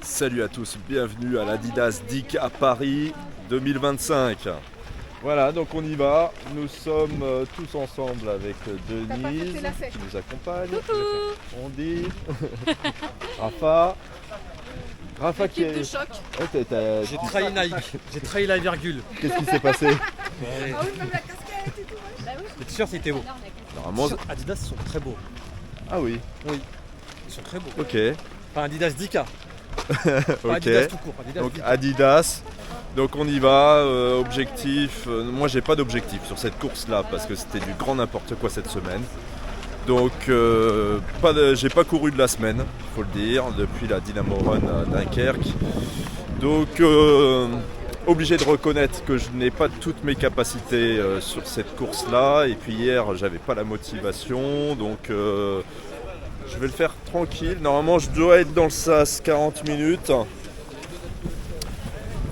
Salut à tous, bienvenue à l'Adidas DIC à Paris 2025. Voilà, donc on y va. Nous sommes tous ensemble avec Denise qui nous accompagne. On dit Rafa qui est... choc. J'ai trahi Nike, j'ai trahi la virgule. Qu'est-ce qui s'est passé? Ah oui, même la casquette et tout. Bah oui. Les t-shirts c'était beau. Normalement... Les t-shirts Adidas sont très beaux. Ah oui. Oui, ils sont très beaux. Ok. Enfin Adidas Dika. Ok. Adidas tout court. Adidas Donc Dika. Adidas. Donc on y va, objectif, moi j'ai pas d'objectif sur cette course là parce que c'était du grand n'importe quoi cette semaine. Donc j'ai pas couru de la semaine, il faut le dire, depuis la Dynamo Run à Dunkerque. Donc obligé de reconnaître que je n'ai pas toutes mes capacités sur cette course là. Et puis hier j'avais pas la motivation, donc je vais le faire tranquille. Normalement je dois être dans le SAS 40 minutes.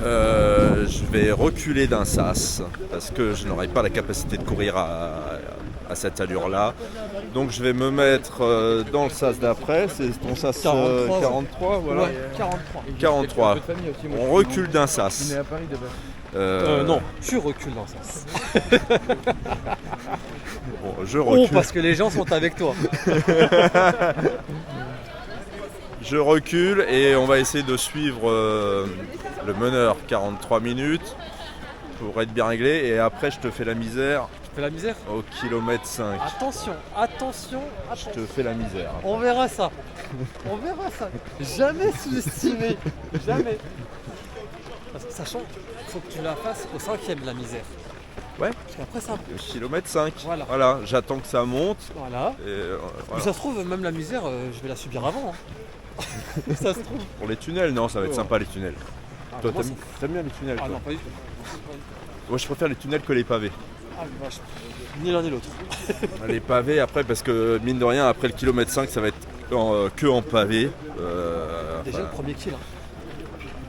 Je vais reculer d'un sas parce que je n'aurai pas la capacité de courir à cette allure-là. Donc je vais me mettre dans le sas d'après. C'est ton sas 43, voilà. Ouais, 43. 43. On recule d'un sas. Non, tu recules dans ça. Bon, je recule. Oh, parce que les gens sont avec toi. Je recule et on va essayer de suivre le meneur 43 minutes pour être bien réglé et après je te fais la misère Tu fais la misère. au kilomètre 5. Attention. Je te fais la misère. On verra ça. Jamais sous-estimé. Jamais. Parce que sachant qu'il faut que tu la fasses au 5e la misère. Ouais. Parce qu'après ça. Le kilomètre 5. Voilà. J'attends que ça monte. Voilà. Et, Mais voilà. ça se trouve, même la misère, je vais la subir avant. Ça se trouve. Pour les tunnels, non, ça va être sympa les tunnels. Toi, moi, t'aimes bien les tunnels, Ah toi? non, pas du tout. Moi, je préfère les tunnels que les pavés. Ah vache. Ni l'un ni l'autre. Les pavés, après, parce que mine de rien, après le kilomètre 5, ça va être que en pavé. Déjà le premier kill.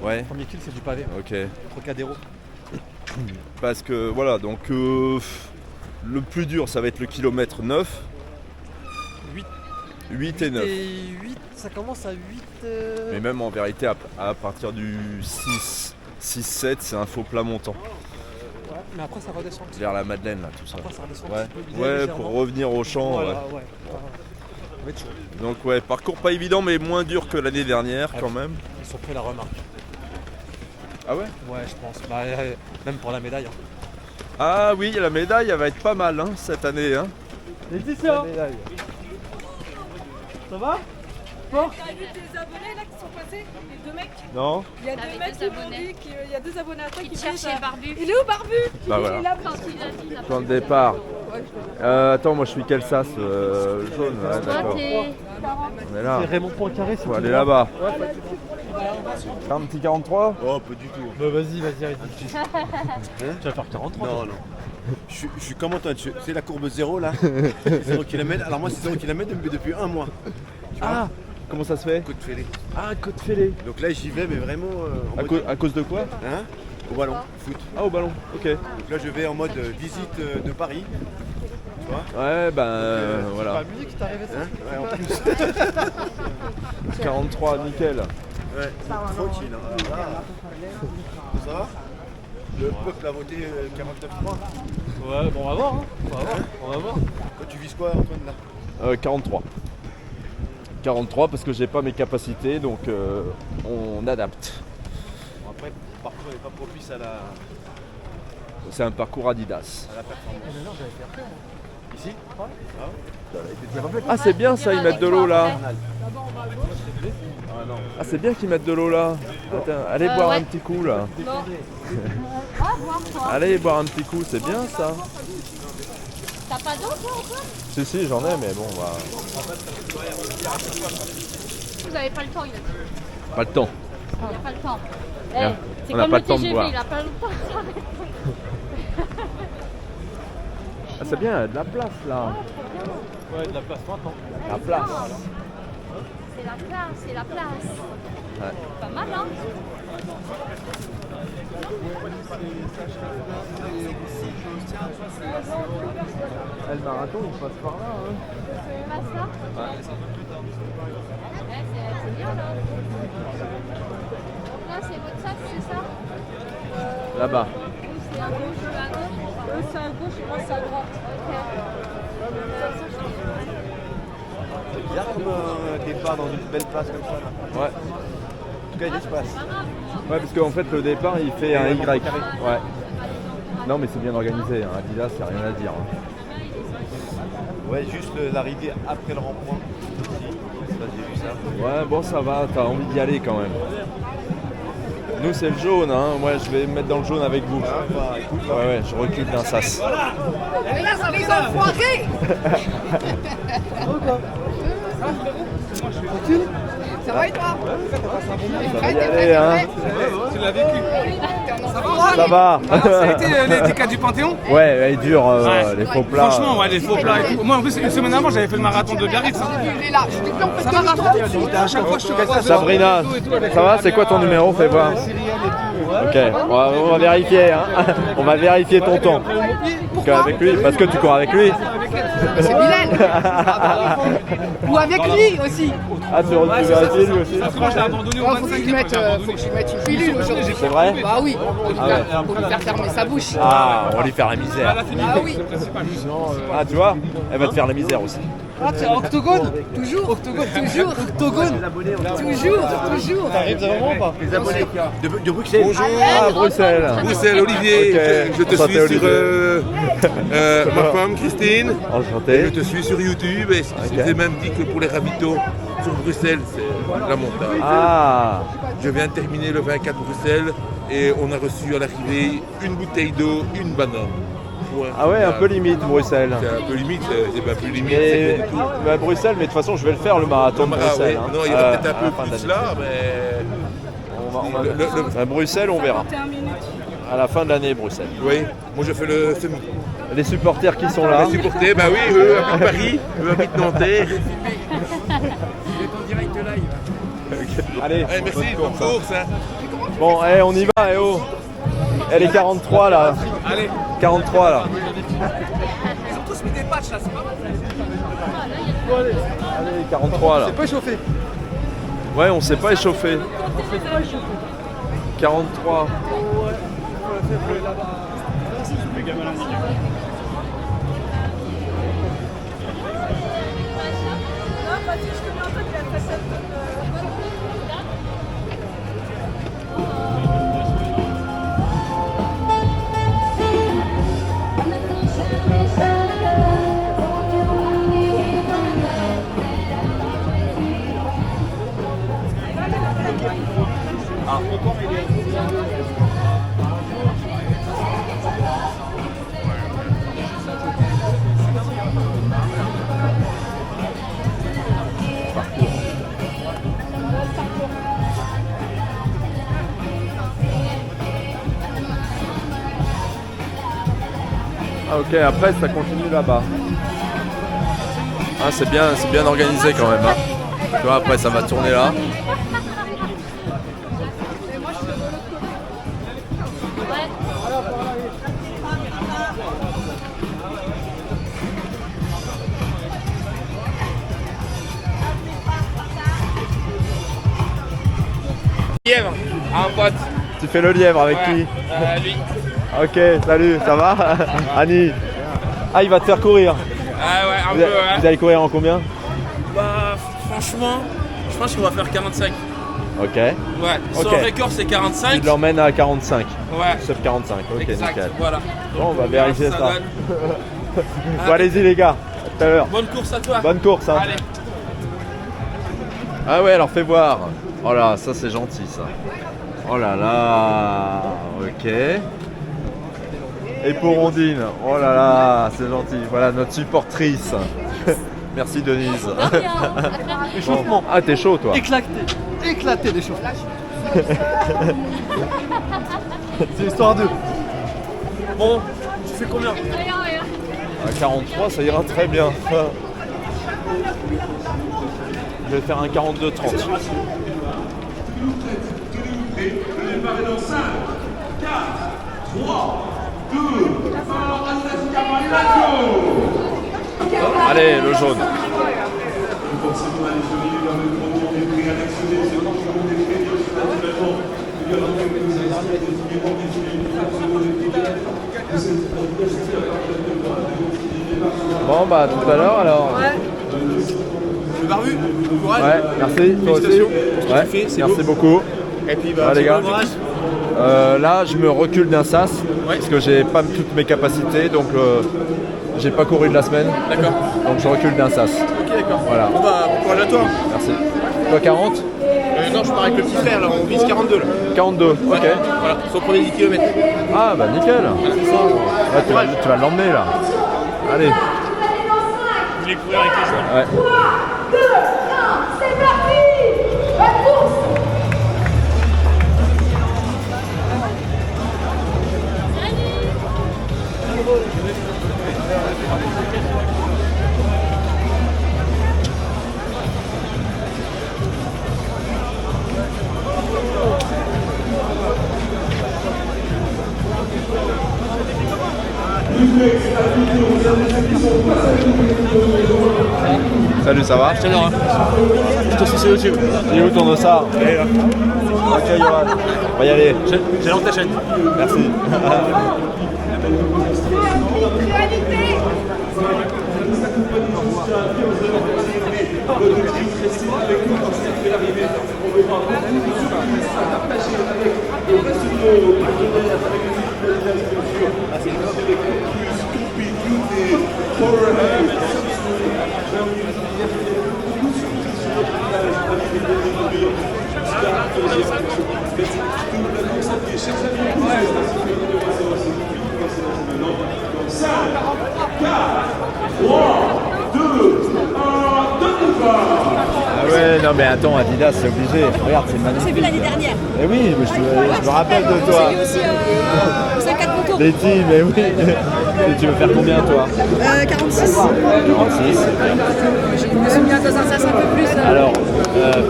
Ouais, Le premier kill c'est du pavé. ok. Trocadéro. Parce que voilà, donc le plus dur, ça va être le kilomètre 9. 8 et 9. Et 8, ça commence à 8. Mais même en vérité, à partir du 6-7, c'est un faux plat montant. Ouais, mais après ça redescend. Vers la Madeleine, là, tout ça. Après ça redescend Ouais, un petit peu. ouais, légèrement. pour revenir au champ. Voilà, Ouais. ouais. Ça va être chaud. Donc ouais, parcours pas évident, mais moins dur que l'année dernière quand même. Ils sont pris la remarque. Ah ouais? Ouais, je pense. Bah, même pour la médaille. Hein. Ah oui, la médaille, elle va être pas mal cette année. Hein. Laetitia, ça va? T'as vu tes abonnés là qui sont passés? Les deux mecs? Non? Il y a deux Avec mecs deux qui m'ont abonnés. dit qu'il y a deux abonnés à toi qui cherchait Barbu. Il est où Barbu? Bah voilà. Il est là, Quand il a dit, il a Point de départ. Attends, moi je suis quel sas jaune? Ouais, d'accord. On est là. C'est Raymond Poincaré, c'est Faut aller là-bas. Un petit 43? Oh, pas du tout. Bah vas-y, arrête. Tu vas faire 43. Non, non. Je suis comme Antoine, c'est la courbe 0 là. 0 km. Alors moi c'est 0 km depuis un mois. Tu vois, Ah! Comment ça se fait? côte fêlée. Ah, côte fêlée. Donc là j'y vais mais vraiment en À, mode... à cause de quoi? Hein? Au ballon, foot. Ah, au ballon, ok. Donc là je vais en mode visite de Paris. Tu vois? Ouais, ben voilà. La musique qui t'est arrivée ça. Hein? Ouais, en plus. 43, nickel. Ouais, tranquille. Hein. Ça va? Le peuple a voté 49-3. Ouais, bon on va voir. Hein. On va voir. Toi tu vises quoi Antoine là? 43. 43 parce que j'ai pas mes capacités, donc on adapte. Bon, après le parcours n'est pas propice à la C'est un parcours Adidas. performance. Ici? Ah, c'est bien ça, ils mettent de l'eau là. Ah non. Ah, c'est bien qu'ils mettent de l'eau là. Attends, allez boire ouais. un petit coup là. Non. Ah, voir toi. Allez boire un petit coup, c'est bien ça. T'as pas d'eau toi Antoine? Si, j'en ai, mais bon, bah, Vous avez pas le temps, il a dit. pas le temps. Il n'y a pas le temps. Bien. C'est On n'a comme pas le le temps de TGV, boire. il a pas le temps de s'arrêter. Ah, c'est bien, il y a de la place là. Ouais, de la place maintenant. La place. C'est la place. Ouais. Pas mal, hein? Le marathon, il passe par là. C'est ça? Ouais, c'est bien là. Là, c'est votre sac, c'est ça? Là-bas. Oui, c'est à gauche, à gauche. Eux, c'est à gauche et moi, c'est à droite. C'est bizarre comme départ dans une belle place comme ça. Là. Ouais. En tout cas, il y a l'espace. Ouais, parce qu'en fait, le départ, il fait un Y. Ouais. Non, mais c'est bien organisé. Hein. Adidas, il n'y a rien à dire. Hein. Ouais, juste l'arrivée après le rond-point. Ça, j'ai vu ça. Ouais, bon, ça va. T'as envie d'y aller quand même. Nous, c'est le jaune. Hein. Moi, je vais me mettre dans le jaune avec vous. Ah, bah, écoute, Ouais, ouais, je recule d'un sas. Mais là, ça les enfoirés. Ça va et toi? Ça va y aller, hein. Tu l'as vécu. Ça va. Ça a été les cas du Panthéon. Ouais, elle est dure, les faux plats. Franchement, ouais, les faux plats et tout. Moi, en plus, une semaine avant, j'avais fait le marathon de Biarritz. Hein. Il est là. Je t'ai dit, on fait Ça va, à chaque fois, je te croise. Sabrina, ça va? C'est quoi ton numéro? Fais voir. Ok, on va vérifier. Hein. On va vérifier ton temps. Avec lui, parce que tu cours avec lui. C'est Bilal. Ou avec lui aussi. Ah, tu vérifies lui aussi? Parce que moi, je l'ai abandonné au Faut 25e. que je lui mette une pilule aujourd'hui. C'est vrai? Bah oui. Ah ouais. Faut lui faire fermer sa bouche. Ah, on va lui faire la misère. Ah oui. Ah, tu vois? Elle va te faire la misère aussi. Ah, c'est octogone. Toujours. Octogone. Toujours. Octogone. Toujours. T'arrives vraiment pas? Les abonnés de Bruxelles. Bonjour, Ah, Bruxelles. Bruxelles, Olivier. Ok. Je te Enchanté, suis sur Olivier. ma femme Christine. Je Enchanté. te suis sur YouTube et je vous ai même dit que pour les ravitaux sur Bruxelles, c'est la montagne. Ah, Je viens de terminer le 24 Bruxelles et on a reçu à l'arrivée une bouteille d'eau, une banane. Point. ah ouais, un peu limite Bruxelles. C'est un peu limite, c'est pas plus limite. Mais, c'est rien du tout. bah, Bruxelles, mais de toute façon, je vais le faire le marathon de Ah Bruxelles. ouais, hein. non, il y en a peut-être À un la peu fin de plus l'année. là, mais À Bruxelles, on verra. 21 minutes. À la fin de l'année, Bruxelles. oui, moi je fais le semi. Les supporters qui sont là. Les supporters, bah oui, eux habitent Paris, eux habitent Nanterre. Allez, Allez, merci, bonne course. Hein. bon, on y va, oh. Elle est 43 là. Allez. 43 là. Ils ont tous mis des patchs là, c'est pas mal. Allez, 43 là. Pas chauffé. Ouais, on s'est pas échauffé. 43. Non, pas dit, je te mets en fait la facette. Ah ok, après ça continue là-bas. Ah, c'est bien organisé quand même. Hein. Tu vois, après ça va tourner là. Lièvre, un pote. Tu fais le lièvre avec qui? Lui. Ok, salut, ça va? Annie. Ah, il va te faire courir. Ah ouais, un Vous, peu, ouais. vous allez courir en combien? Bah, franchement, je pense qu'on va faire 45. Ok. Ouais, Ok. son record c'est 45. Tu l'emmènes à 45. Ouais. Sauf 45, ok, Exact, nickel. voilà. Bon, on va verra vérifier ce que ça. donne. Bon, allez-y les gars, à tout à l'heure. Bonne course à toi. Bonne course. Hein. Allez. Ah ouais, alors fais voir. Oh là, ça c'est gentil ça. Oh là là, ok. Et pour Ondine, oh là là, c'est gentil. Voilà notre supportrice. Merci Denise. Échauffement. Ah, t'es chaud toi. Éclaté d'échauffement. C'est l'histoire d'eux. Bon, tu fais combien? À 43, ça ira très bien. Je vais faire un 42-30. Allez, le jaune. Bon bah tout à l'heure alors. Le barbu, courage. Ouais, merci. Toi aussi. Félicitations pour ce que Ouais, tu fais, c'est merci beau. beaucoup. Et puis bah, Ouais, les gars. bon courage. Là, je me recule d'un sas parce que j'ai pas toutes mes capacités, donc j'ai pas couru de la semaine. D'accord. Donc je recule d'un sas. Ok, d'accord. Voilà. Bon bah, bon courage à toi. Merci. Toi 40 Non, je pars avec le petit frère là, on vise 42 là. 42, ok. Voilà, sur le premier 10 km. Ah bah nickel. Ouais, tu vas l'emmener là. Allez. Vous voulez courir avec les joueurs. Ouais. 3, 2, 1, c'est parti. La course. Salut, ça va? Je te suis sur YouTube. Il est où ton ossard? Ok, Yohan. On va y aller. J'ai lancé ta chaîne. Merci. Ah ouais, non mais attends, Adidas, c'est obligé. Regarde, c'est magnifique. J'ai vu l'année dernière. Eh oui, mais je me rappelle de toi. J'ai vu aussi au 54 contours. Betty, mais oui. Et tu veux faire combien toi? 46. 46. Je me suis mis dans un sas un peu plus. Alors,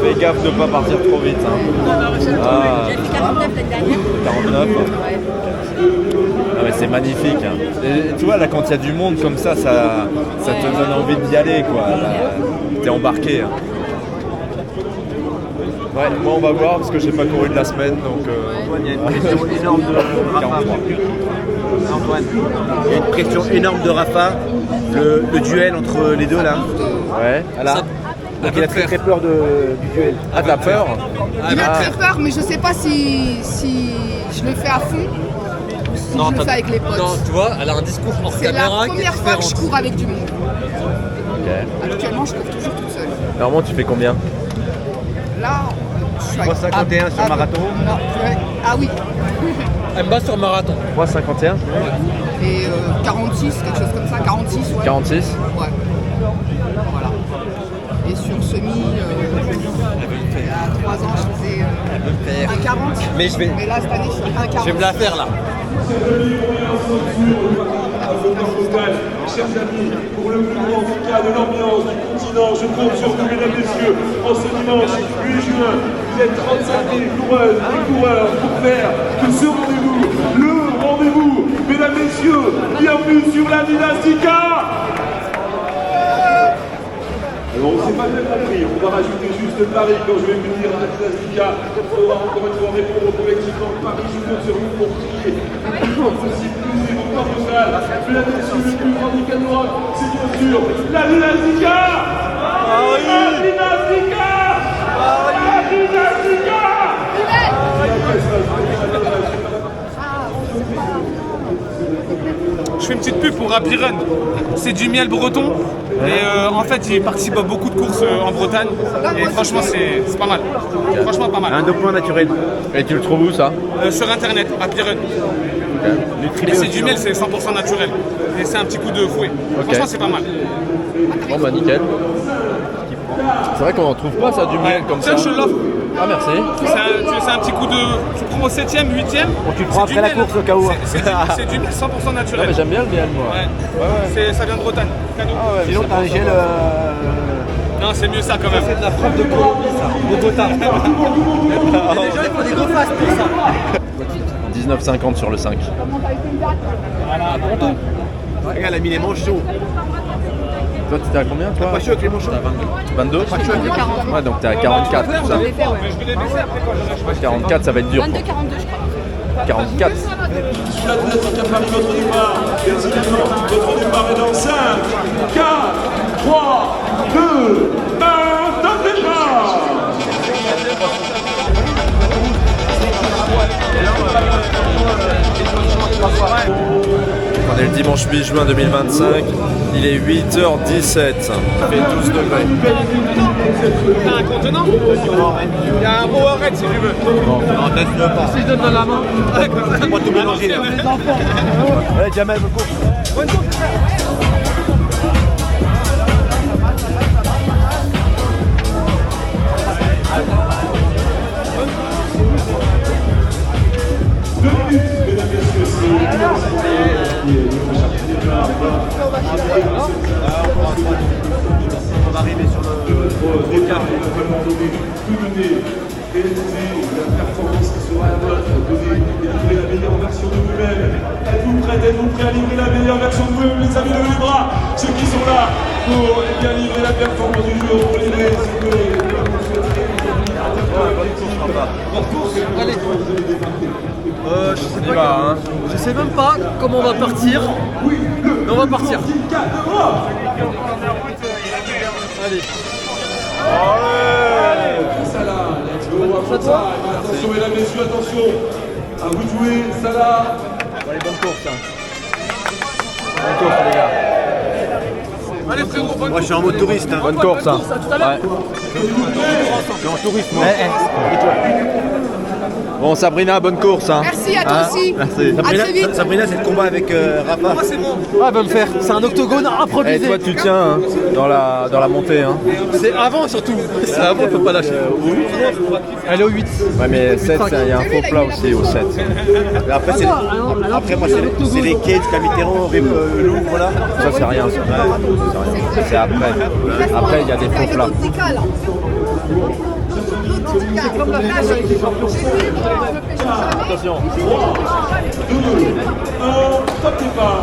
fais gaffe de ne pas partir trop vite. Hein. Ah, J'ai fait 49 l'année dernière. 49. Ouais. Ah, mais c'est magnifique. Hein. Et, tu vois, là, quand il y a du monde comme ça te donne envie d'y aller. Quoi. T'es embarqué. Hein. Ouais, moi on va voir parce que j'ai pas couru de la semaine donc. Il y a une pression énorme de Rafa. 43. Antoine, il y a une pression énorme de Rafa. Le duel entre les deux là. Ouais. Voilà. Donc il a très peur du duel. Ah, t'as peur? Il a très peur, mais je sais pas si je le fais à fond ou si je le fais avec les potes. Non, tu vois, elle a un discours hors C'est la caméra qui est première fois que je différent. cours avec du monde. Ok. Actuellement, je cours toujours toute seule. Normalement, tu fais combien? Là, je suis 3,51 sur marathon. Non, ouais. Ah oui. Elle me bat sur marathon. 3,51? Et 46, quelque chose comme ça. 46, ouais. 46? Ouais. Voilà. Et sur semi, il y a 3 ans, je faisais 1,40. Mais là, cette année, je suis 1,40. Je vais me la faire là. Chers amis, pour le mouvement en tout cas de l'ambiance du continent, je compte sur vous, mesdames et messieurs, en ce dimanche 8 juin, vous êtes 35 000 coureuses et coureurs pour faire que ce rendez-vous, le rendez-vous, mesdames et messieurs, bienvenue sur la Dynastica. Alors on ne s'est pas bien compris, on va rajouter juste Paris quand je vais venir à la Dynastica. Il faudra encore une fois répondre collectivement Paris, je compte sur vous pour crier. Possible plus et vos propres salles. Mesdames et messieurs, le plus grand week-end d'Europe, c'est bien sûr la Dynastica. La Dynastica. La Dynastica. Je fais une petite pub pour Rapid Run. C'est du miel breton. Et en fait, il participe à beaucoup de courses en Bretagne. Et franchement, c'est pas mal. Franchement, pas mal. Un dopant naturel. Et tu le trouves où ça? Sur internet, Rapid Run. Et c'est du miel, c'est 100% naturel. Et c'est un petit coup de fouet. Franchement, c'est pas mal. Bon bah nickel. C'est vrai qu'on en trouve pas ça du miel comme ça. Tiens, je l'offre. Ah merci. C'est un petit coup de. Tu prends au 7ème, 8ème. Tu le prends après la course au cas où. C'est du miel 100% Non, naturel. mais j'aime bien le miel moi. Ouais. Ça vient de Bretagne. Cadeau. Ah ouais, Sinon, t'as un gel. Non, c'est mieux ça quand même. C'est de la frappe de Colombie ça. Bogota. Les gens ils font des gros faces pour ça. 19,50 sur le 5. Regarde, elle a mis les manches chauds. Toi, t'étais à combien, toi? Pas chaud avec les manchots. 22. Ouais, donc t'es à 44. C'est ça. 44, ça va être dur. 22-42, je crois. 44. Sous la tête, qui a pari votre départ. Merci d'abord, votre départ est dans 5, 4, 3, 2, 1, top départ. On est le dimanche 8 juin 2025, il est 8h17, il fait 12 degrés. T'as un contenant? Il y a un mot arrête si tu veux. Non, ne pas. Si je donne dans la main. On va tout mélanger là. Ouais, Jamel, bonne course. On va arriver sur le cap. La performance qui sera la vôtre, livrer la meilleure version de vous-même. Êtes-vous prêts à livrer la meilleure version de vous-même, les amis, levez les bras, ceux qui sont là pour bien livrer la performance du jour, pour livrer ce que vous souhaiterez. Allez. On y va, hein. Je sais même pas comment on va partir. Mais on va partir. Allez. Salah, let's go, attention mesdames, messieurs, attention. À vous de jouer, Salah. Allez, bonne course. Bonne course, les gars. Allez frérot, bonne Moi, je suis en mode touriste. Hein. Bonne course. à tout à l'heure. Je suis en touriste, moi. Bon, Sabrina, bonne course. Hein. Merci à toi Hein? aussi. Merci. À très vite. Sabrina, c'est le combat avec Rafa. c'est bon. Ah, elle va me faire. C'est un octogone Et improvisé. toi, tu tiens hein, dans la montée. Hein. C'est avant surtout. C'est avant, faut pas lâcher. Elle est au 8. Ouais, mais 7, il y a un faux plat aussi au 7. Mais après, après moi, c'est les cages qu'à Mitterrand l'ouvre là. Ça, c'est rien. Ça. C'est après. Après, il y a des faux plats. Attention. 3, 2, 1, top départ.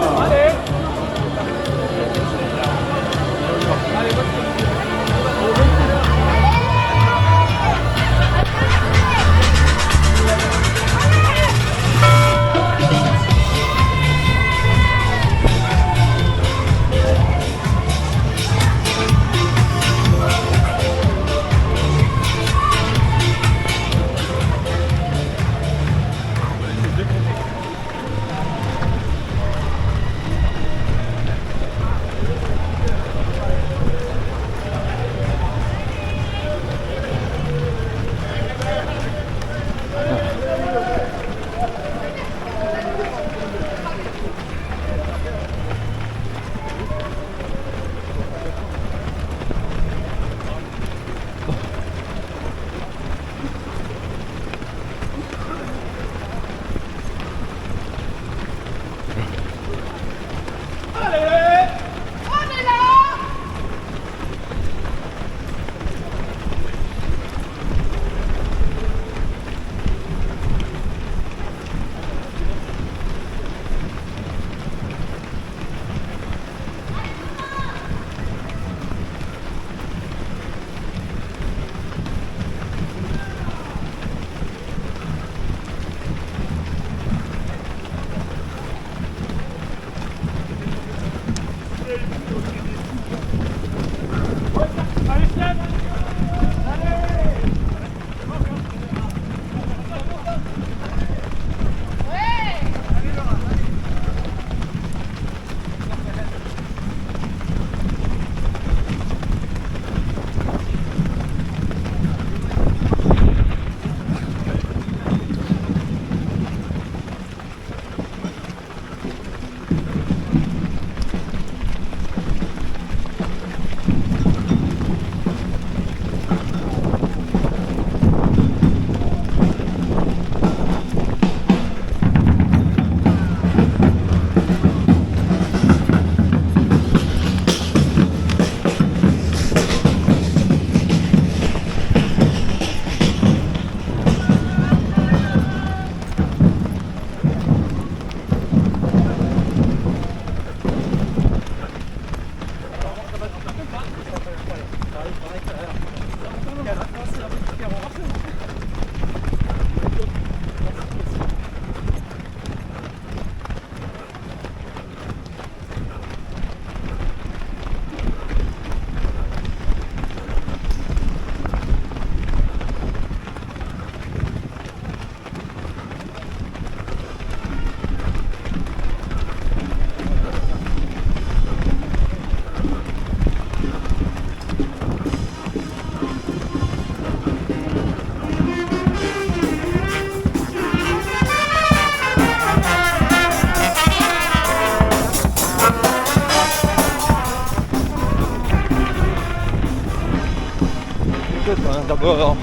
d'abord.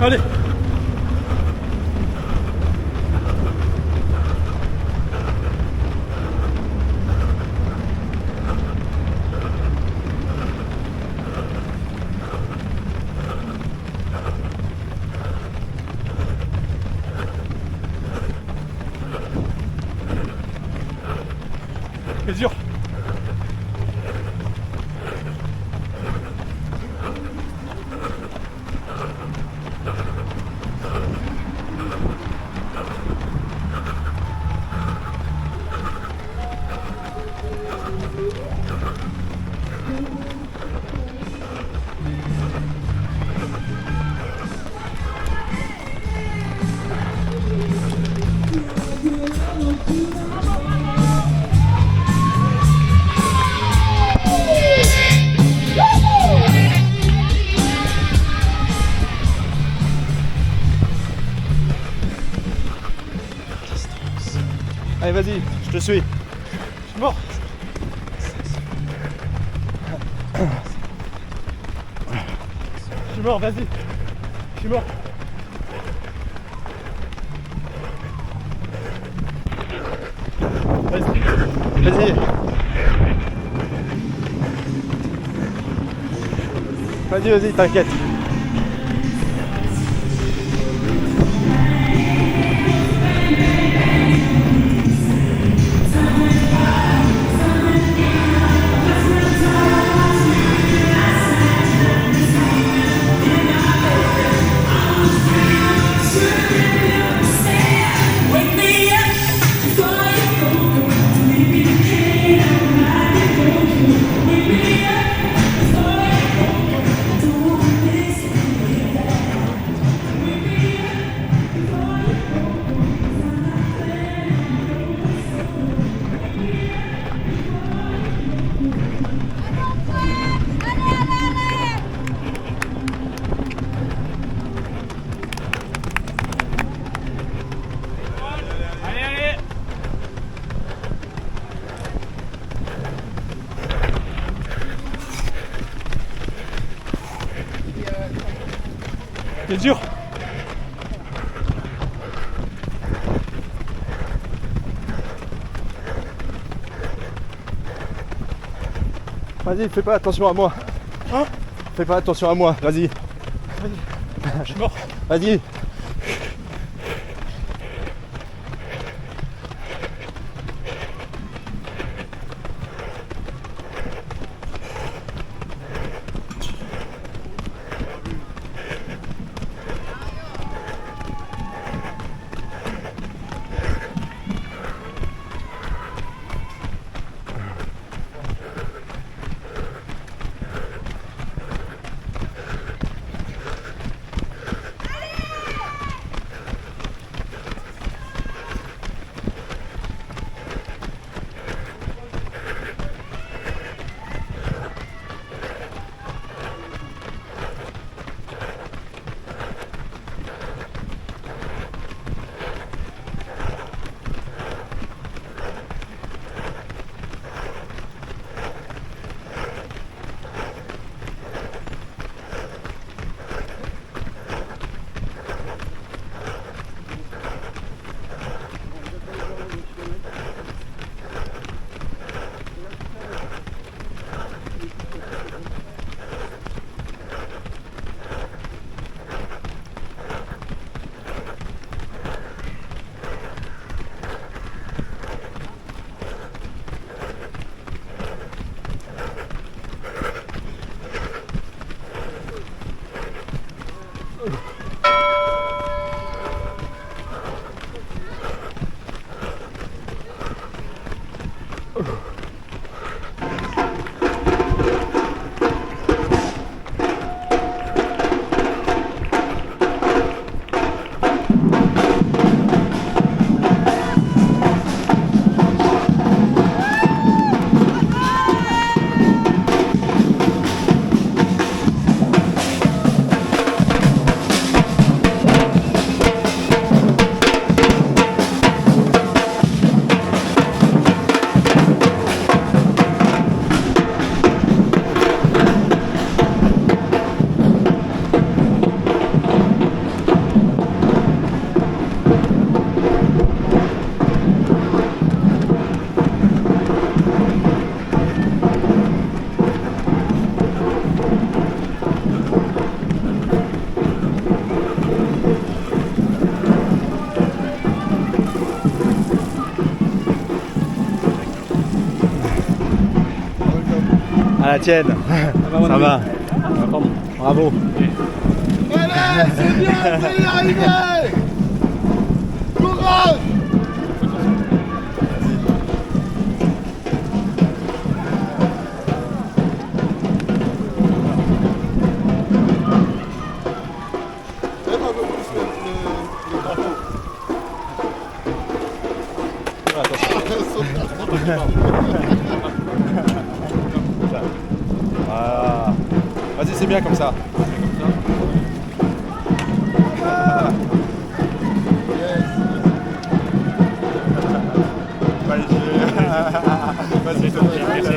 Allez. C'est dur. vas-y, je te suis. Je suis mort. Je suis mort, vas-y. Je suis mort. Vas-y. Vas-y, t'inquiète. C'est dur. Vas-y, fais pas attention à moi. Hein? Fais pas attention à moi, vas-y. Je suis mort. Vas-y. À la tienne. Ça va. Bravo. Allez, c'est bien, c'est y arriver. Courage. Voilà. Vas-y, c'est bien comme ça. Vas-y, merci.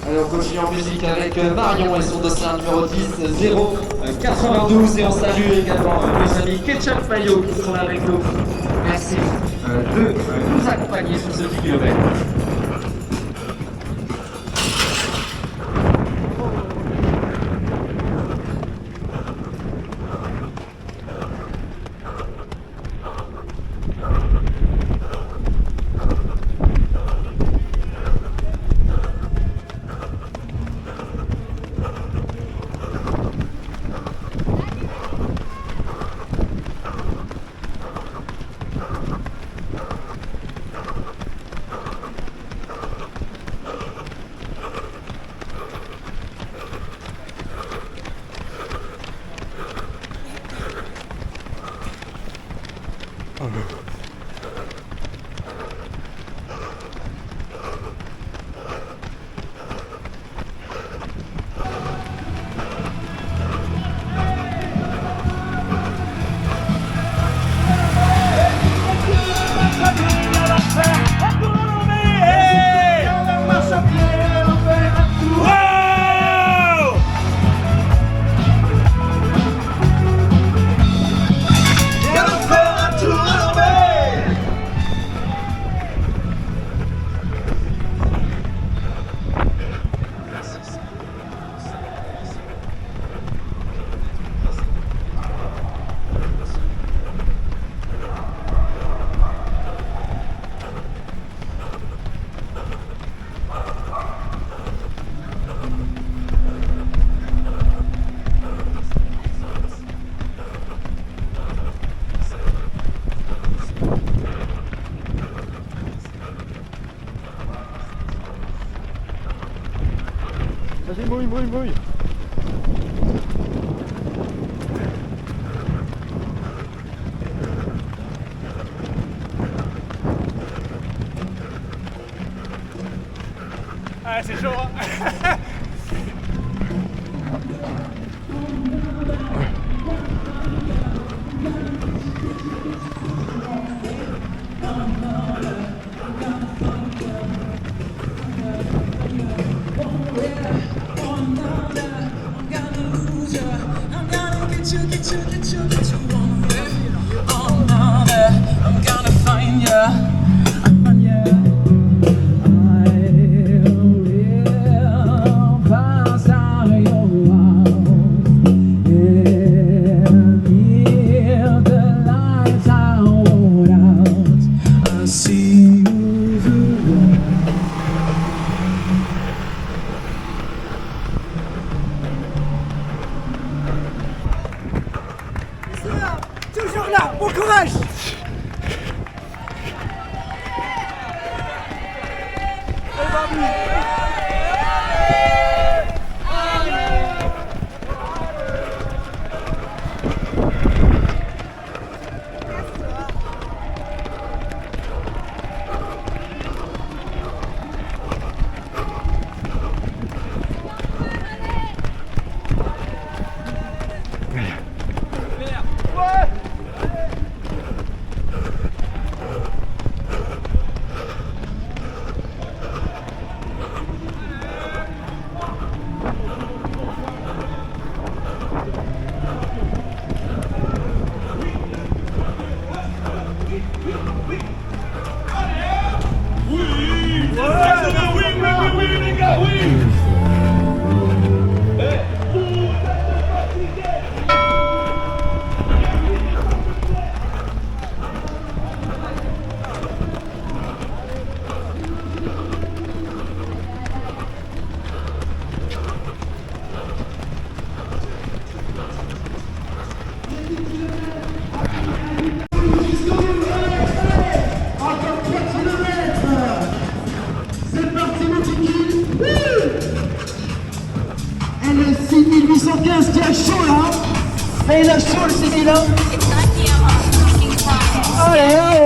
Alors on continue en musique avec Marion et son dossier numéro 10 092 et on salue également nos amis Ketchup Mayo qui seront là avec nous. Merci de nous accompagner sur ce 10 km. Vas-y, mouille, mouille, mouille. Ah, c'est chaud, hein. Bon courage. Et le 6815 qui a chaud là. Et il a chaud le 6000 là. Allez, allez, allez.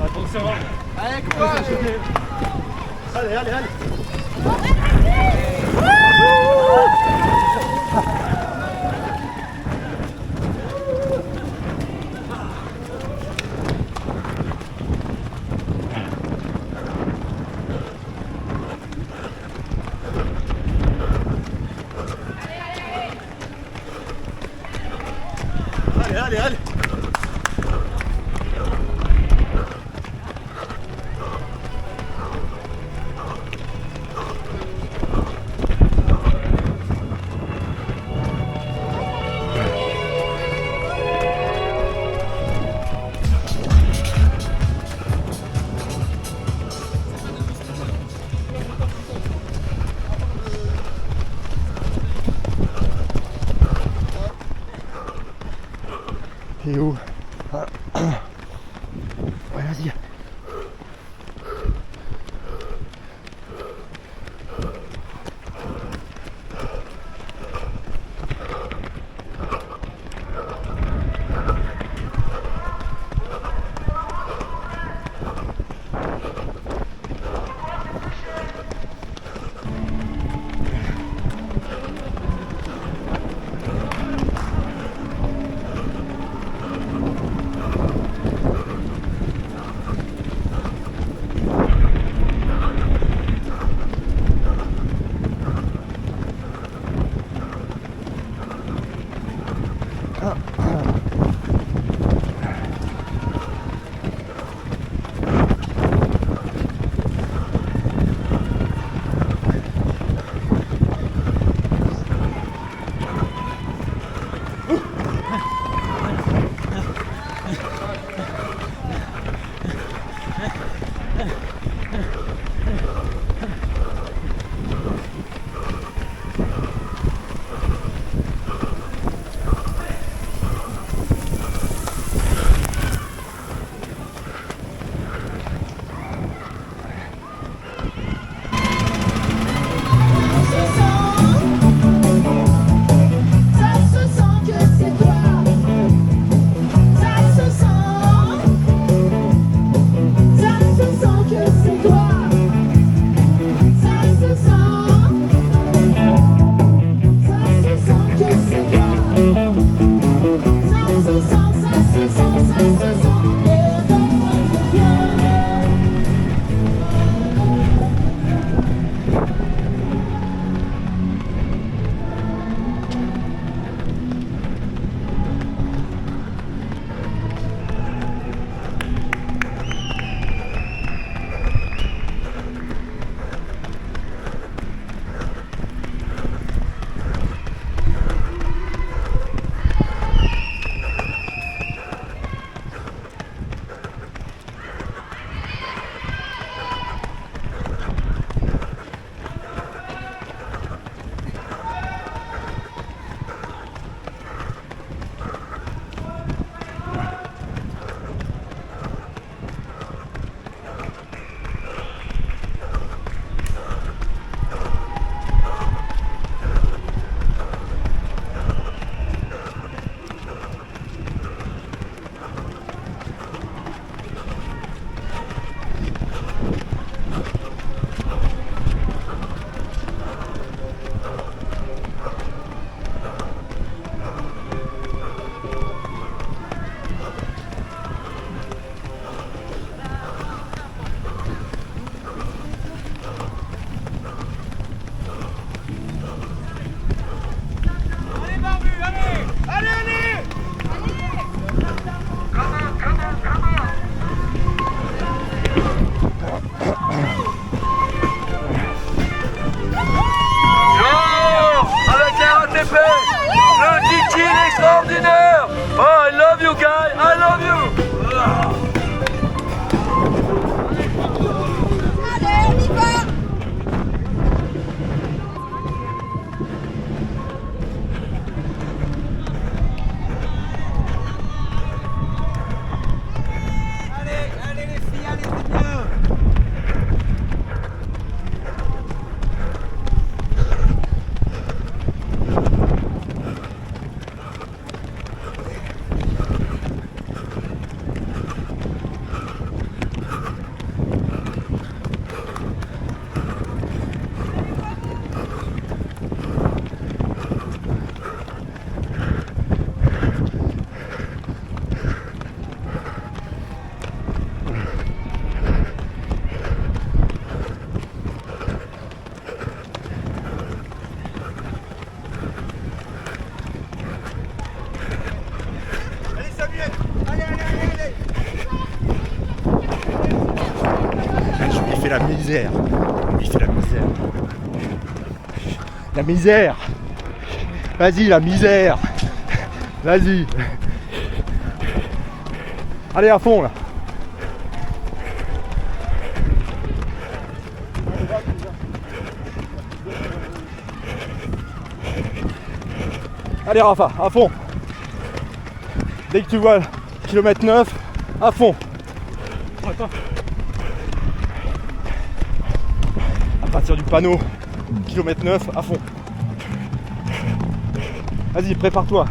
Attention. Allez, courage. Allez, allez, allez. Allez, allez, allez. T'es où? Ouais, vas-y. misère. Il fait la misère. La misère. Vas-y, la misère. Vas-y. Allez, à fond, là. Allez, Rafa, à fond. Dès que tu vois le kilomètre 9, à fond. À partir du panneau, kilomètre 9, à fond. Vas-y, prépare-toi.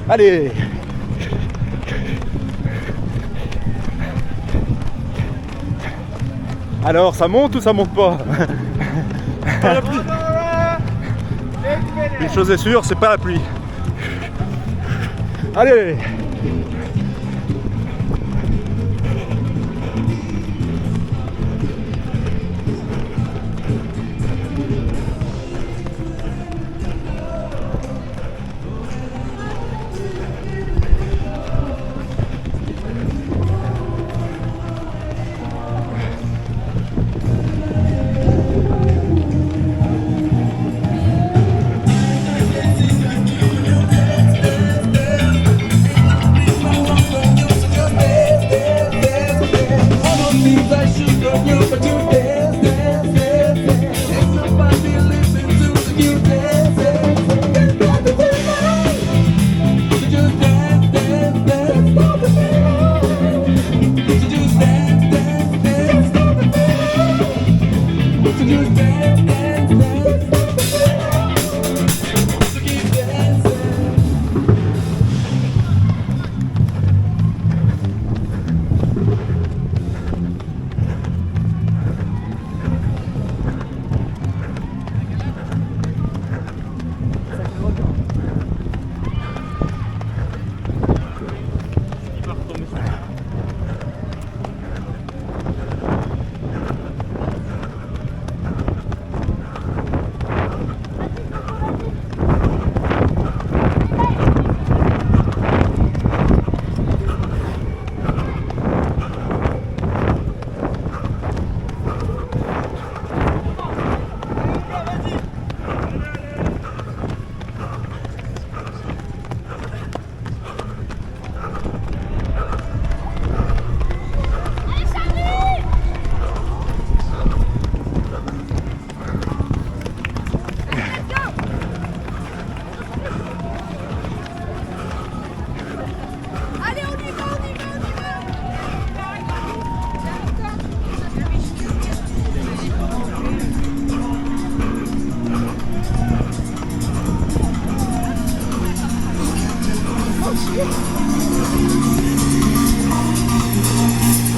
Allez. Alors, ça monte ou ça monte pas? Pas la pluie. Une chose est sûre, c'est pas la pluie. Allez.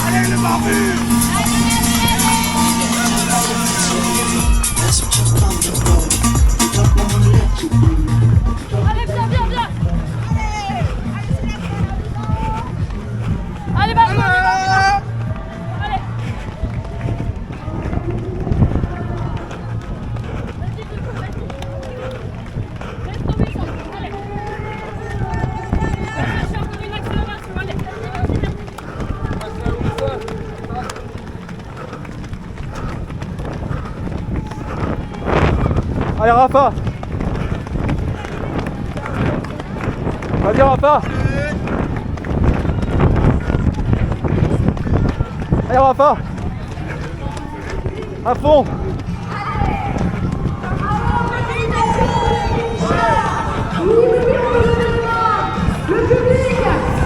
Allez le barbu! Allez, viens, viens, viens. Allez, vas-y, allez. Laisse tomber ça, allez. Cherche encore une accélération, allez. Allez, Rafa. Vas-y, Rafa. Allez, Rafa. À fond. Le public,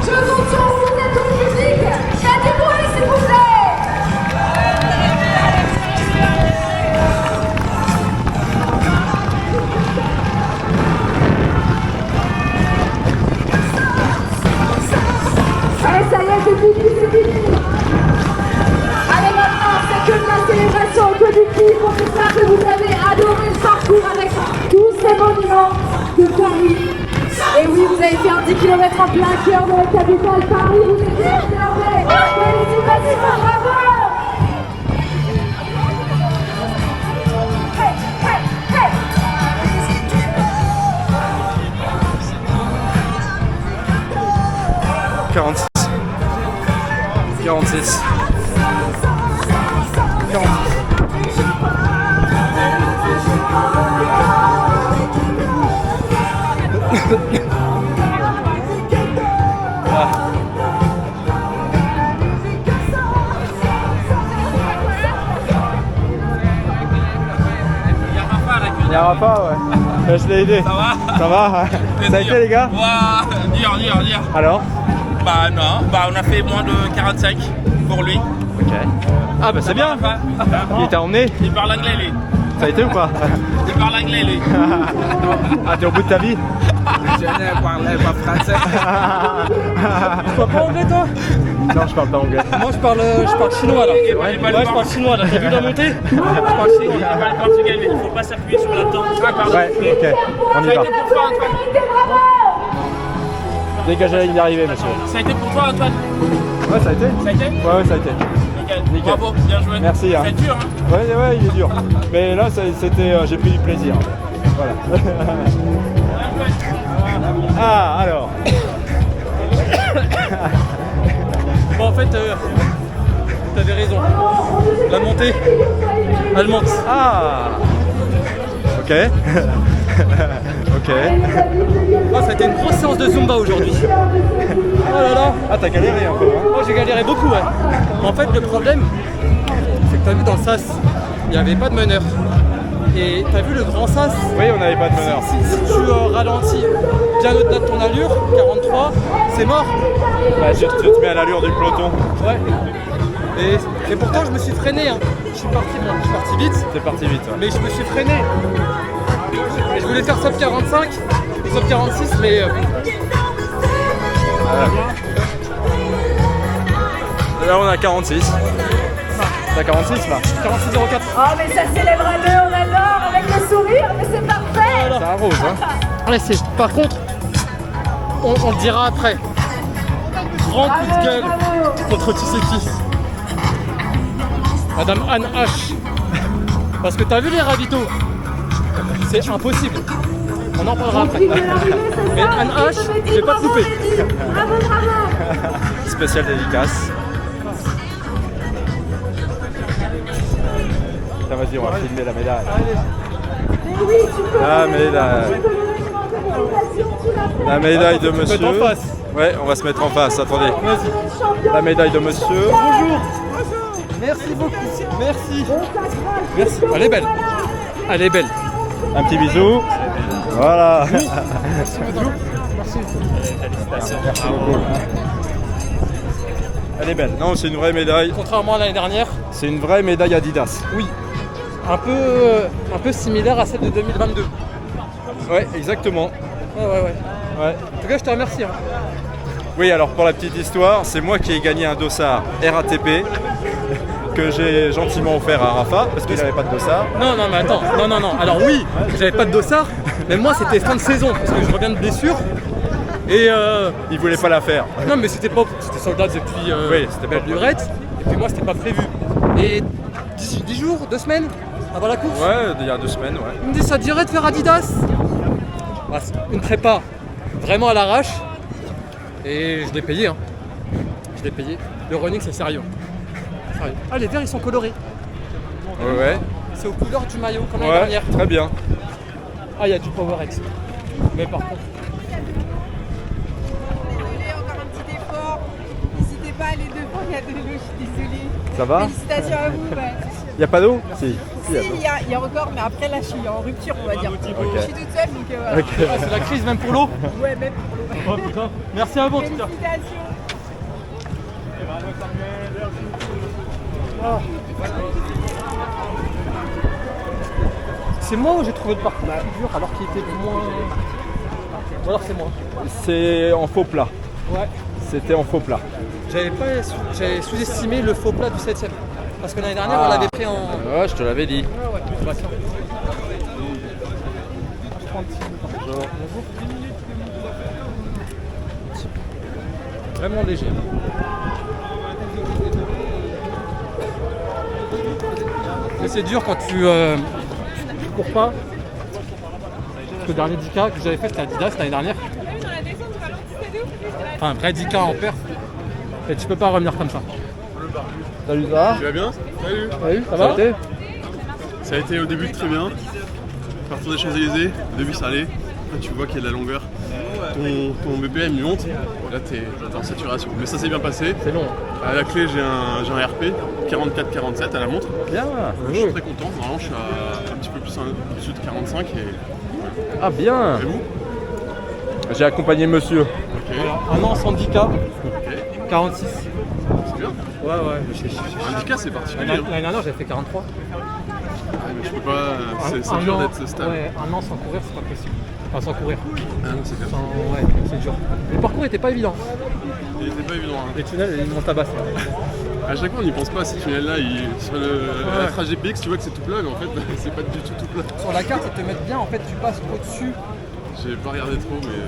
je compte sur vous, vous êtes au public. Il y a du bruit, s'il vous plaît. Allez, ça y est, c'est fini, c'est fini. Allez, maintenant, c'est que de la célébration, que du kiff. On espère que vous avez adoré le parcours avec tous ces monuments de Paris. Et oui, vous avez fait un 10 km en plein cœur de la capitale Paris. Vous êtes énervés. Félicitations, bravo. Hey, hey, hey. 46. 46. 46. Il y a Rafa, ouais. Je l'ai aidé. Ça va? Ça va? Ça a été, les gars? Ouah, dur. Alors? Bah non, on a fait moins de 45 pour lui. Ok. Ah bah c'est bien. Il t'a emmené? Il parle anglais, lui. Ça a été ou pas? Il parle anglais, lui. Ah, t'es au bout de ta vie? Je ne parle pas français. Tu parles pas anglais, toi? Non, je parle pas anglais. Moi, je parle chinois, là. Ouais, je parle chinois, là. T'as vu la montée? Je parle chinois. Il parle portugais, mais il faut pas s'appuyer sur la tempe. Ouais, ok. On y Ça a va. été pour toi, Antoine. Dégagez la ligne d'arrivée, monsieur. Ça a été pour toi, Antoine. Ouais, ça a été? Ça a été? Ouais, ça a été. Nickel. Bravo, bien joué. Merci. Hein. C'est dur, hein? Ouais, il est dur. Mais là, c'était, j'ai pris du plaisir. Voilà. Ah, alors. Bon, en fait, t'avais raison. La montée, elle monte. Ah. Ok. Ok. Ah, ça a été une grosse séance de Zumba aujourd'hui. Oh là là. Ah, t'as galéré un peu, hein? Oh, j'ai galéré beaucoup, ouais. En fait, le problème, c'est que t'as vu dans le sas, il n'y avait pas de meneur. Et t'as vu le grand sas? Oui, on n'avait pas de meneur. Si tu ralentis bien au-delà de ton allure, 43, c'est mort. Bah, tu te mets à l'allure du peloton. Ouais. Et pourtant, je me suis freiné. Hein. Je suis parti vite. T'es parti vite, ouais. Mais je me suis freiné. Et je voulais faire sub 45 et sub 46, mais... Là, on a 46. T'as 46, là? 46,04. Oh, mais ça célèbre à deux, on adore, avec le sourire, mais c'est parfait. C'est un rose, hein? Allez, par contre, on le dira après. Grand coup de gueule contre tu sais qui. Madame Anne H. Parce que t'as vu les ravitaux? C'est impossible. On en parlera après. Mais Anne H, je vais pas te couper. Bravo. Spécial dédicace. Vas-y, on va filmer la médaille. La médaille de monsieur. En face. Ouais, on va se mettre en face. Attendez. Vas-y. La médaille de monsieur. Bonjour. Merci beaucoup. Merci. Elle est belle. Elle est belle. Un petit bisou. Voilà. Merci. Félicitations. Merci beaucoup. Elle est belle. Non, c'est une vraie médaille. Contrairement à l'année dernière. C'est une vraie médaille Adidas. Oui. Un peu similaire à celle de 2022. Ouais, exactement. Ouais. En tout cas, je te remercie. Hein. Oui, alors pour la petite histoire, c'est moi qui ai gagné un dossard RATP que j'ai gentiment offert à Rafa parce qu'il n'avait pas de dossard. Non, mais attends. Non. Alors oui, j'avais pas de dossard, mais moi c'était fin de saison parce que je reviens de blessure. Et il voulait pas la faire. Non, mais c'était soldat depuis belle lurette. Et puis moi, c'était pas prévu. Et 10 jours, 2 semaines avant la course. Ouais, il y a 2 semaines, ouais. Il me dit, ça te dirait de faire Adidas? Bah, une prépa vraiment à l'arrache. Et je l'ai payé, hein. Je l'ai payé. Le running, c'est sérieux. Ah, les verts, ils sont colorés. Ouais. C'est aux couleurs du maillot, comme l'année Ouais, dernière. très bien. Ah, il y a du PowerX. Mais par contre... Encore un petit effort. N'hésitez pas à aller devant, il y a de l'eau, je suis désolée. Ça va? Félicitations à vous, ouais. Il n'y a pas d'eau? Si. Si, il y a encore, mais après là je suis en rupture, on va dire. Ok. Je suis toute seule, donc voilà. Ok. Ah, c'est la crise même pour l'eau. Ouais, même pour l'eau. Oh, putain. Merci à vous en tout cas. Félicitations. Ah. C'est moi où j'ai trouvé le parcours plus dur alors qu'il était moins. Ou alors c'est moi. C'est en faux plat. Ouais. C'était en faux plat. J'avais sous-estimé le faux plat du 7ème. Parce que l'année dernière, on l'avait pris en. Ouais, je te l'avais dit. Ouais. D'accord. Bonjour. Vraiment léger. Mais c'est dur quand tu cours pas. Le dernier 10K que j'avais fait, c'était Adidas l'année dernière. Enfin, un vrai 10K en perf. Et tu peux pas revenir comme ça. Salut Zara. Tu vas bien? Salut. Salut, ça va? Ça a été au début très bien. Partir des Champs-Élysées, au début ça allait. Après tu vois qu'il y a de la longueur. Ton BPM il monte. Là t'es en saturation. Mais ça s'est bien passé. C'est long. À la clé j'ai un RP 44-47 à la montre. Bien. Je suis très content. Normalement je suis à un petit peu plus au-dessus de 45 et. Ah bien. Et vous? J'ai accompagné monsieur. Ok. Un an sans 10K. Ok. 46. C'est bien. Ouais. Un 10K c'est particulier. L'année dernière, j'avais fait 43. Mais je peux pas. C'est dur d'être stable. Ouais, un an sans courir, c'est pas possible. Enfin, sans courir. Ah non, c'est bien. Ouais, c'est dur. Le parcours était pas évident. Il était pas évident. Hein. Les tunnels, ils m'ont tabassé. À chaque fois, on n'y pense pas à ces tunnels-là. Sur la trajet PX, tu vois que c'est tout plat, mais en fait, c'est pas du tout plat. Sur la carte, ils te mettent bien. En fait, tu passes au-dessus. J'ai pas regardé trop, mais.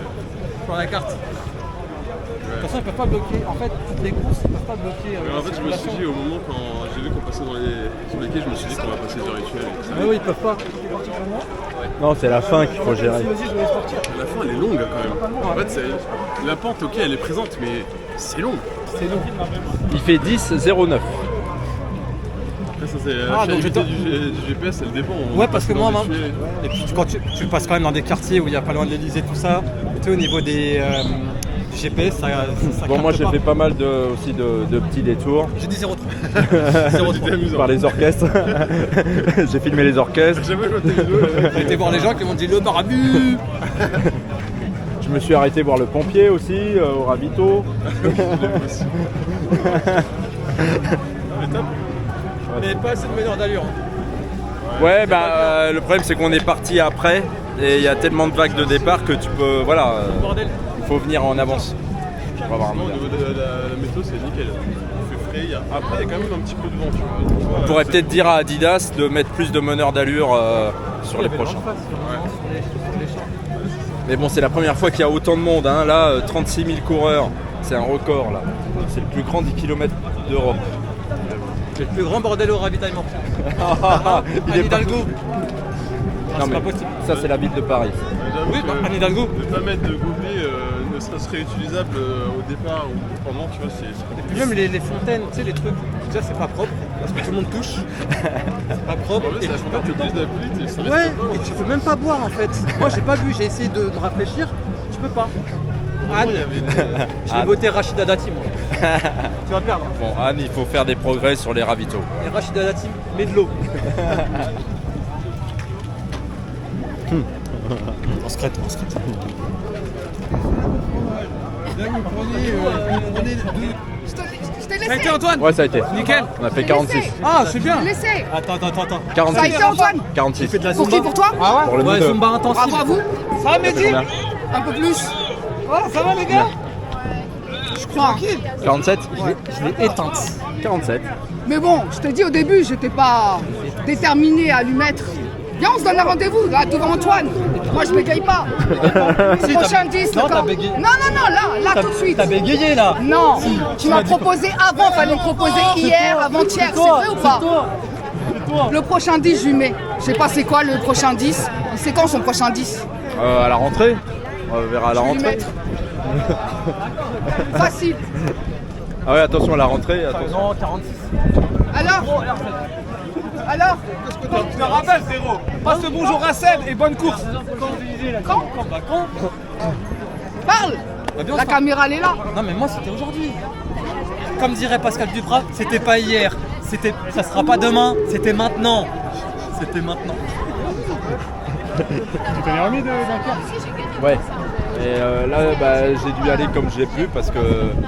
Sur la carte. De toute façon, ils peuvent pas bloquer. En fait, toutes les courses, ils peuvent pas bloquer. En fait, je me suis dit, au moment quand j'ai vu qu'on passait sur les quais, je me suis dit qu'on va passer sur les tunnels. Mais oui, ils peuvent pas. Non, c'est la fin qu'il faut gérer. La fin, elle est longue quand même. En fait, la pente, ok, elle est présente, mais c'est long. C'est long. Il fait 10,09. Après, ça, c'est la fiabilité du GPS, elle dépend. Ouais, parce que moi, et puis quand tu passes quand même dans des quartiers où il n'y a pas loin de l'Elysée, tout ça, tu sais, au niveau des GPS, ça bon, moi j'ai pas. fait pas mal aussi de petits détours. J'ai dit 0,3. Par les orchestres. J'ai filmé les orchestres. J'ai été voir les gens qui m'ont dit le barabu. Je me suis arrêté voir le pompier aussi, au ravito. Mais pas assez de meneur d'allure. Ouais, bah le problème c'est qu'on est parti après et il y a tellement de vagues de départ que tu peux, voilà, il faut venir en avance. Au niveau de la météo, c'est nickel. Il fait frais. Après, il y a quand même un petit peu de vent. Tu vois. On pourrait peut-être dire à Adidas de mettre plus de meneurs d'allure sur les prochains. Mais bon, c'est la première fois qu'il y a autant de monde. Hein. Là, 36 000 coureurs, c'est un record là. C'est le plus grand 10 km d'Europe. C'est le plus grand bordel au ravitaillement. Il est Hidalgo. Non, mais ça, c'est la ville de Paris. Oui, Anne Hidalgo. Ne pas mettre de gobelet, ne serait-ce réutilisable au départ ou pendant, tu vois, c'est. Et puis même les fontaines, tu sais, les trucs, déjà c'est pas propre, parce que tout le monde touche. C'est pas propre. Et ça fait pas que tu utilises la pluie, ouais, et tu peux même pas boire en fait. Moi j'ai pas bu, j'ai essayé de réfléchir, tu peux pas. Anne, j'ai voté Rachida Dati moi. Tu vas perdre. Bon, Anne, il faut faire des progrès sur les ravitaux. Et Rachida Dati, mets de l'eau. On secrète. Je t'ai laissé. Ça a été Antoine? Ouais, ça a été. Nickel. On a fait 46. Ah, c'est bien. Laissez. Attends. 46. Ça a été Antoine. 46. Fait de la Pour Zumba. qui? Pour toi? Ah ouais? Pour le Ouais, Zumba. Zumba intensive. Bravo à vous. Ça va, Mehdi? Un peu plus. Voilà, ça va les gars? Je crois. 47. Je l'ai éteinte. 47. Mais bon, je t'ai dit au début, j'étais pas déterminé à lui mettre. Viens, on se donne un rendez-vous, là, devant Antoine. Moi, je bégaye pas. Si, Prochain 10, non, le t'as camp. bégayé. Non, là, tout de suite. T'as bégayé là? Non, Si, tu m'as proposé avant, fallait me proposer hier, avant-hier, c'est vrai ou pas? Le prochain 10, je lui mets. Je sais pas c'est quoi le prochain 10. C'est quand son prochain 10? À la rentrée. On verra à la Je vais lui rentrée. mettre. Facile. Ah ouais, attention à la rentrée. Attention. Non, 46. Alors Je te rappelle, Zéro. Passe le bonjour à Seb et bonne course. Quand Parle. La caméra, elle est là. Non mais moi c'était aujourd'hui. Comme dirait Pascal Duprat, c'était pas hier, Ça sera pas demain, c'était maintenant. C'était maintenant. Tu t'en es remis de Dunkerque? Ouais. Et là, j'ai dû aller comme j'ai pu parce que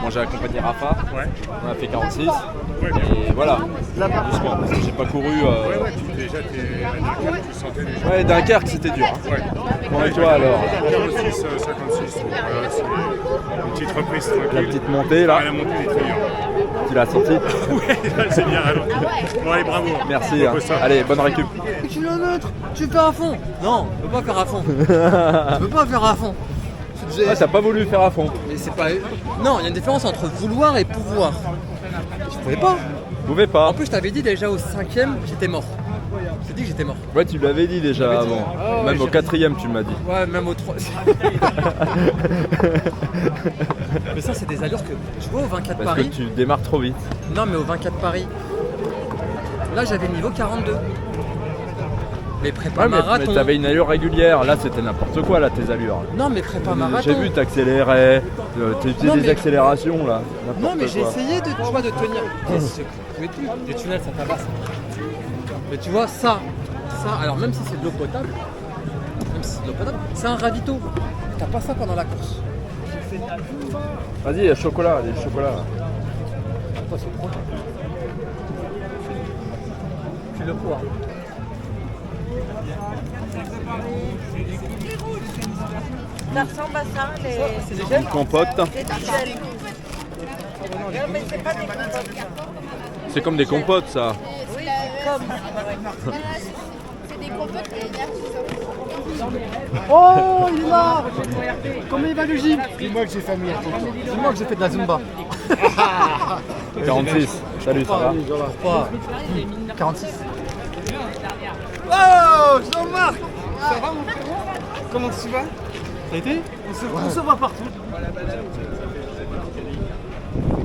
moi j'ai accompagné Rafa. Ouais. On a fait 46. Ouais, bien. Et voilà, doucement, parce que j'ai pas couru. Ouais, déjà t'es à Dunkerque, tu sentais déjà. Ouais, Dunkerque c'était dur. Ouais. Bon, et toi alors? 46, 56. Voilà, c'est une petite reprise tranquille. La petite montée là. Ouais, la montée est très bien. Tu l'as senti? Ouais, c'est bien alors. Bon, allez, bravo. Merci. Hein. Allez, bonne récup. Tu es le neutre, tu fais à fond. Non, je peux pas faire à fond. Je peux pas faire à fond. Ah, t'as pas voulu faire à fond. Mais c'est pas. Non, il y a une différence entre vouloir et pouvoir. Je pouvais pas. Tu pouvais pas. En plus, je t'avais dit déjà au 5ème, j'étais mort. Je t'ai dit que j'étais mort. Ouais, tu l'avais dit déjà avant. Ah, ouais, même au 4ème, tu m'as dit. Ouais, même au 3. Mais ça, c'est des allures que. Tu vois, au 24 Parce Paris. que tu démarres trop vite. Non, mais au 24 Paris. Là, j'avais le niveau 42. Les prépas marathon. Mais t'avais une allure régulière. Là, c'était n'importe quoi, là, tes allures. Non, mais prépa marathon. J'ai vu, t'accélérais. Tu faisais des accélérations, là. Non, mais j'ai essayé de tenir. Je pouvais plus. Les tunnels, ça tabasse. Mais tu vois, ça, alors même si c'est de l'eau potable, c'est un ravito. T'as pas ça pendant la course. Vas-y, il y a chocolat, des chocolats. Attends, c'est trop. Tu le poids. Ça ressemble à ça, les... Une compote. Les tichelles. Non, mais c'est pas des compotes. C'est comme des compotes, ça. Oui, comme. C'est des compotes et Oh, il est là. Comment il va le gym? Dis-moi que j'ai fait mieux. Dis-moi que j'ai fait de la Zumba. 46. Salut, ça va? 46. Oh, Jean-Marc! Ça va mon frérot? Comment tu vas? T'as été? On se voit partout.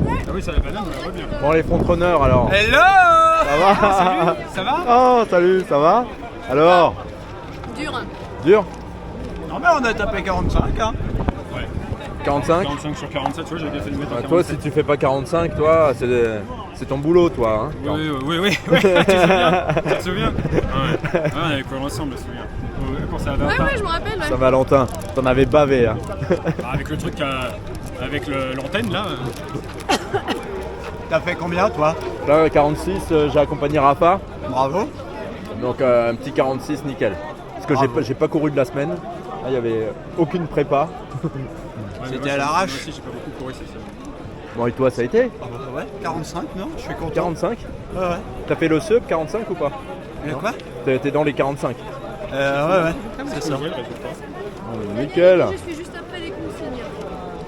Ah oui, ça va bien, on la voit bien. Bon, les frontrunners alors. Hello! Ça va? Salut, ça va? Oh, salut, ça va? Alors? Dur. Dur? Non, mais on a tapé 45, hein? Ouais. 45? 45 sur 47, tu vois, j'ai bien fait de mettre en 47. Toi, si tu fais pas 45, toi, c'est ton boulot, toi. Hein, oui, tu te souviens? Ouais, on avait couru ensemble, je me souviens. Ouais, je me rappelle. Ouais. Saint-Valentin, t'en avais bavé. Hein. Avec le truc, avec l'antenne, là. T'as fait combien, toi? Là, 46, j'ai accompagné Rafa. Bravo. Donc, un petit 46, nickel. Parce que j'ai pas couru de la semaine. Là, il n'y avait aucune prépa. C'était à l'arrache. Moi aussi, j'ai pas beaucoup couru cette semaine. Bon, et toi, ça a été? Ouais, 45, non? Je suis content. 45? Ouais. T'as fait le sub 45 ou pas? Et quoi? T'es dans les 45. Ouais, c'est ça. Nickel. Je suis juste après les consignes.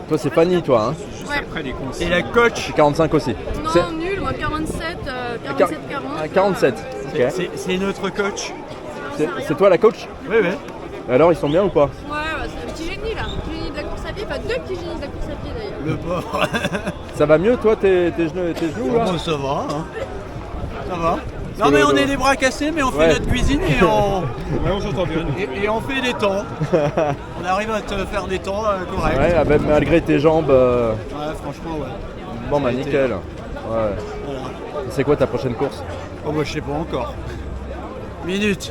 Toi, c'est Fanny, toi. Hein? Juste après les consignes. Et la coach? 45 aussi. Non, nul, moi 47, 40. 47. Ok. C'est notre coach. C'est toi la coach? Oui. Alors, ils sont bien ou pas? Ouais, c'est un petit génie là. Petit génie de la course à pied, enfin deux petits génies de la course à pied d'ailleurs. Le pauvre. Ça va mieux, toi, tes genoux là? Ça va, hein. Ça va. Non mais on est les bras cassés, mais on fait notre cuisine et on... Ouais, on s'entend bien. Et on fait des temps. On arrive à te faire des temps corrects. Ouais, même malgré tes jambes. Ouais, franchement, ouais. Bon, bah nickel. Ouais. Voilà. C'est quoi ta prochaine course? Oh bah je sais pas encore. Minute.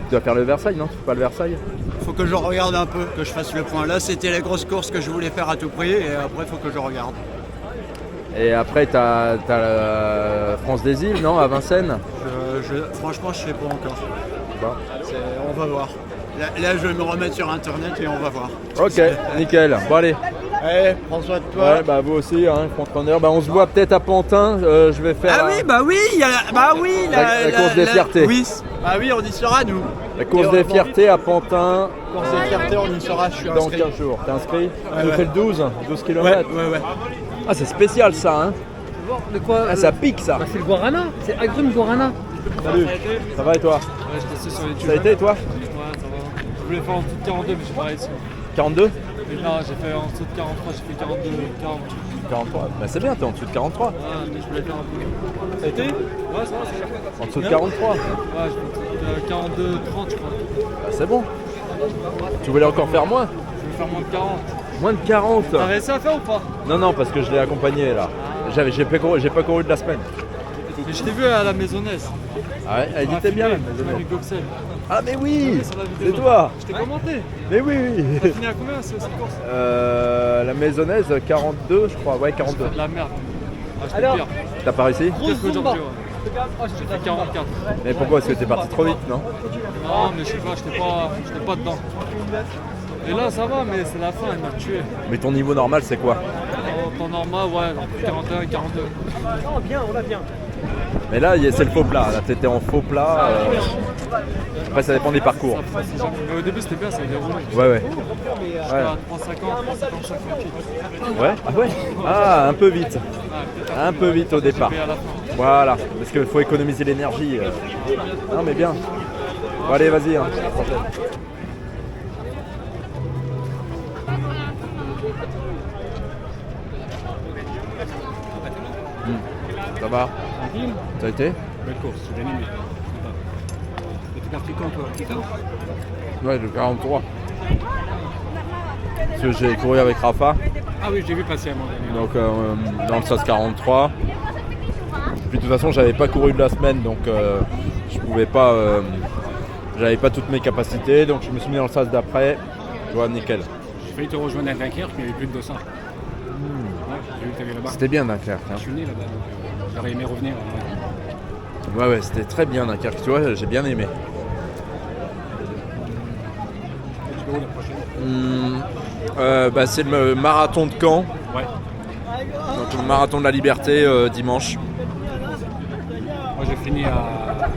Tu vas faire le Versailles, non? Tu fais pas le Versailles? Faut que je regarde un peu, que je fasse le point. Là, c'était la grosse course que je voulais faire à tout prix, et après, faut que je regarde. Et après, t'as la France des Îles, non? À Vincennes? Franchement, je sais pas encore. Bon. On va voir. Là, je vais me remettre sur Internet et on va voir. Ok, nickel. Bon, allez. Allez, prends soin de toi. Ouais, bah vous aussi, hein, contre-honneur. Bah, on se voit peut-être à Pantin. Je vais faire. Ah oui, il y a la course des fiertés. Oui, bah oui, on y sera, nous. La course des fiertés à Pantin. Course des fiertés, on y sera, je suis dans inscrit. 15 jours. T'es inscrit? Ouais, Tu fais le 12 km. Ouais. Ah, c'est spécial ça, hein. De quoi? Ah, ça pique ça. Bah, c'est le Guarana, c'est Agrum Guarana. Salut, ça va et toi? Ouais, je testé sur YouTube. Ça a été toi? Ouais, ça va. Je voulais faire en dessous de 42, mais j'ai pas réussi. 42? Mais non, j'ai fait en dessous de 43, j'ai fait 42, 40. 43, bah c'est bien, t'es en dessous de 43. Ouais, mais je voulais faire un peu. Ça a été? Ouais, ça va, c'est bien. En dessous de 43? Ouais, je fais 42, 30, je crois. Bah, c'est bon. Tu voulais encore faire moins? Je vais faire moins de 40. Moins de 40? T'as réussi à faire ou pas? Non, parce que je l'ai accompagné là. J'ai pas couru de la semaine. beaucoup. Mais je t'ai vu à la maisonnaise. Ah ouais, elle était bien la maisonnaise. Avec Goxel. Ah mais oui, Sur la vidéo. c'est toi. Je t'ai commenté. Mais oui, oui. T'as fini à combien cette course? La maisonnaise 42 je crois, ouais 42. De la merde. Ah, j'étais Alors, pire. T'as pas réussi? Pire que Giorgio, ouais. J'ai fait 44. Mais pourquoi? Est-ce que t'es parti trop vite, non? Non, mais je sais pas, j'étais pas dedans. Et là, ça va, mais c'est la fin, elle m'a tué. Mais ton niveau normal c'est quoi? Temps normal, ouais, 41, 42. non, bien, on va bien. Mais là c'est le faux plat, là t'étais en faux plat. Après ça dépend des parcours. Mais au début c'était bien, ça a déroulé. Ouais. J'étais à 3,50, 3,55. Ouais? Ah ouais? Ah, un peu vite. Un peu vite au départ. Voilà, parce qu'il faut économiser l'énergie. Non mais bien. Bon, allez, vas-y. Hein. Ça va? Ça a été? Belle course, j'ai bien aimé. Et t'es parti quand toi? Ouais, le 43. Parce que j'ai couru avec Rafa. Ah oui, j'ai vu passer à un moment donné. Donc dans le SAS 43. Puis de toute façon j'avais pas couru de la semaine donc je pouvais pas. J'avais pas toutes mes capacités donc je me suis mis dans le SAS d'après. Tu vois, nickel. J'ai failli te rejoindre à Dunkerque mais il n'y avait plus de 200. Ouais, j'ai vu que t'avais là-bas. C'était bien Dunkerque. Hein. Je suis né là-bas donc j'aurais aimé revenir. Ouais, c'était très bien Dunkerque, tu vois, j'ai bien aimé. Tu vas où la prochaine? C'est le marathon de Caen. Ouais. Donc le marathon de la liberté dimanche. Moi j'ai fini à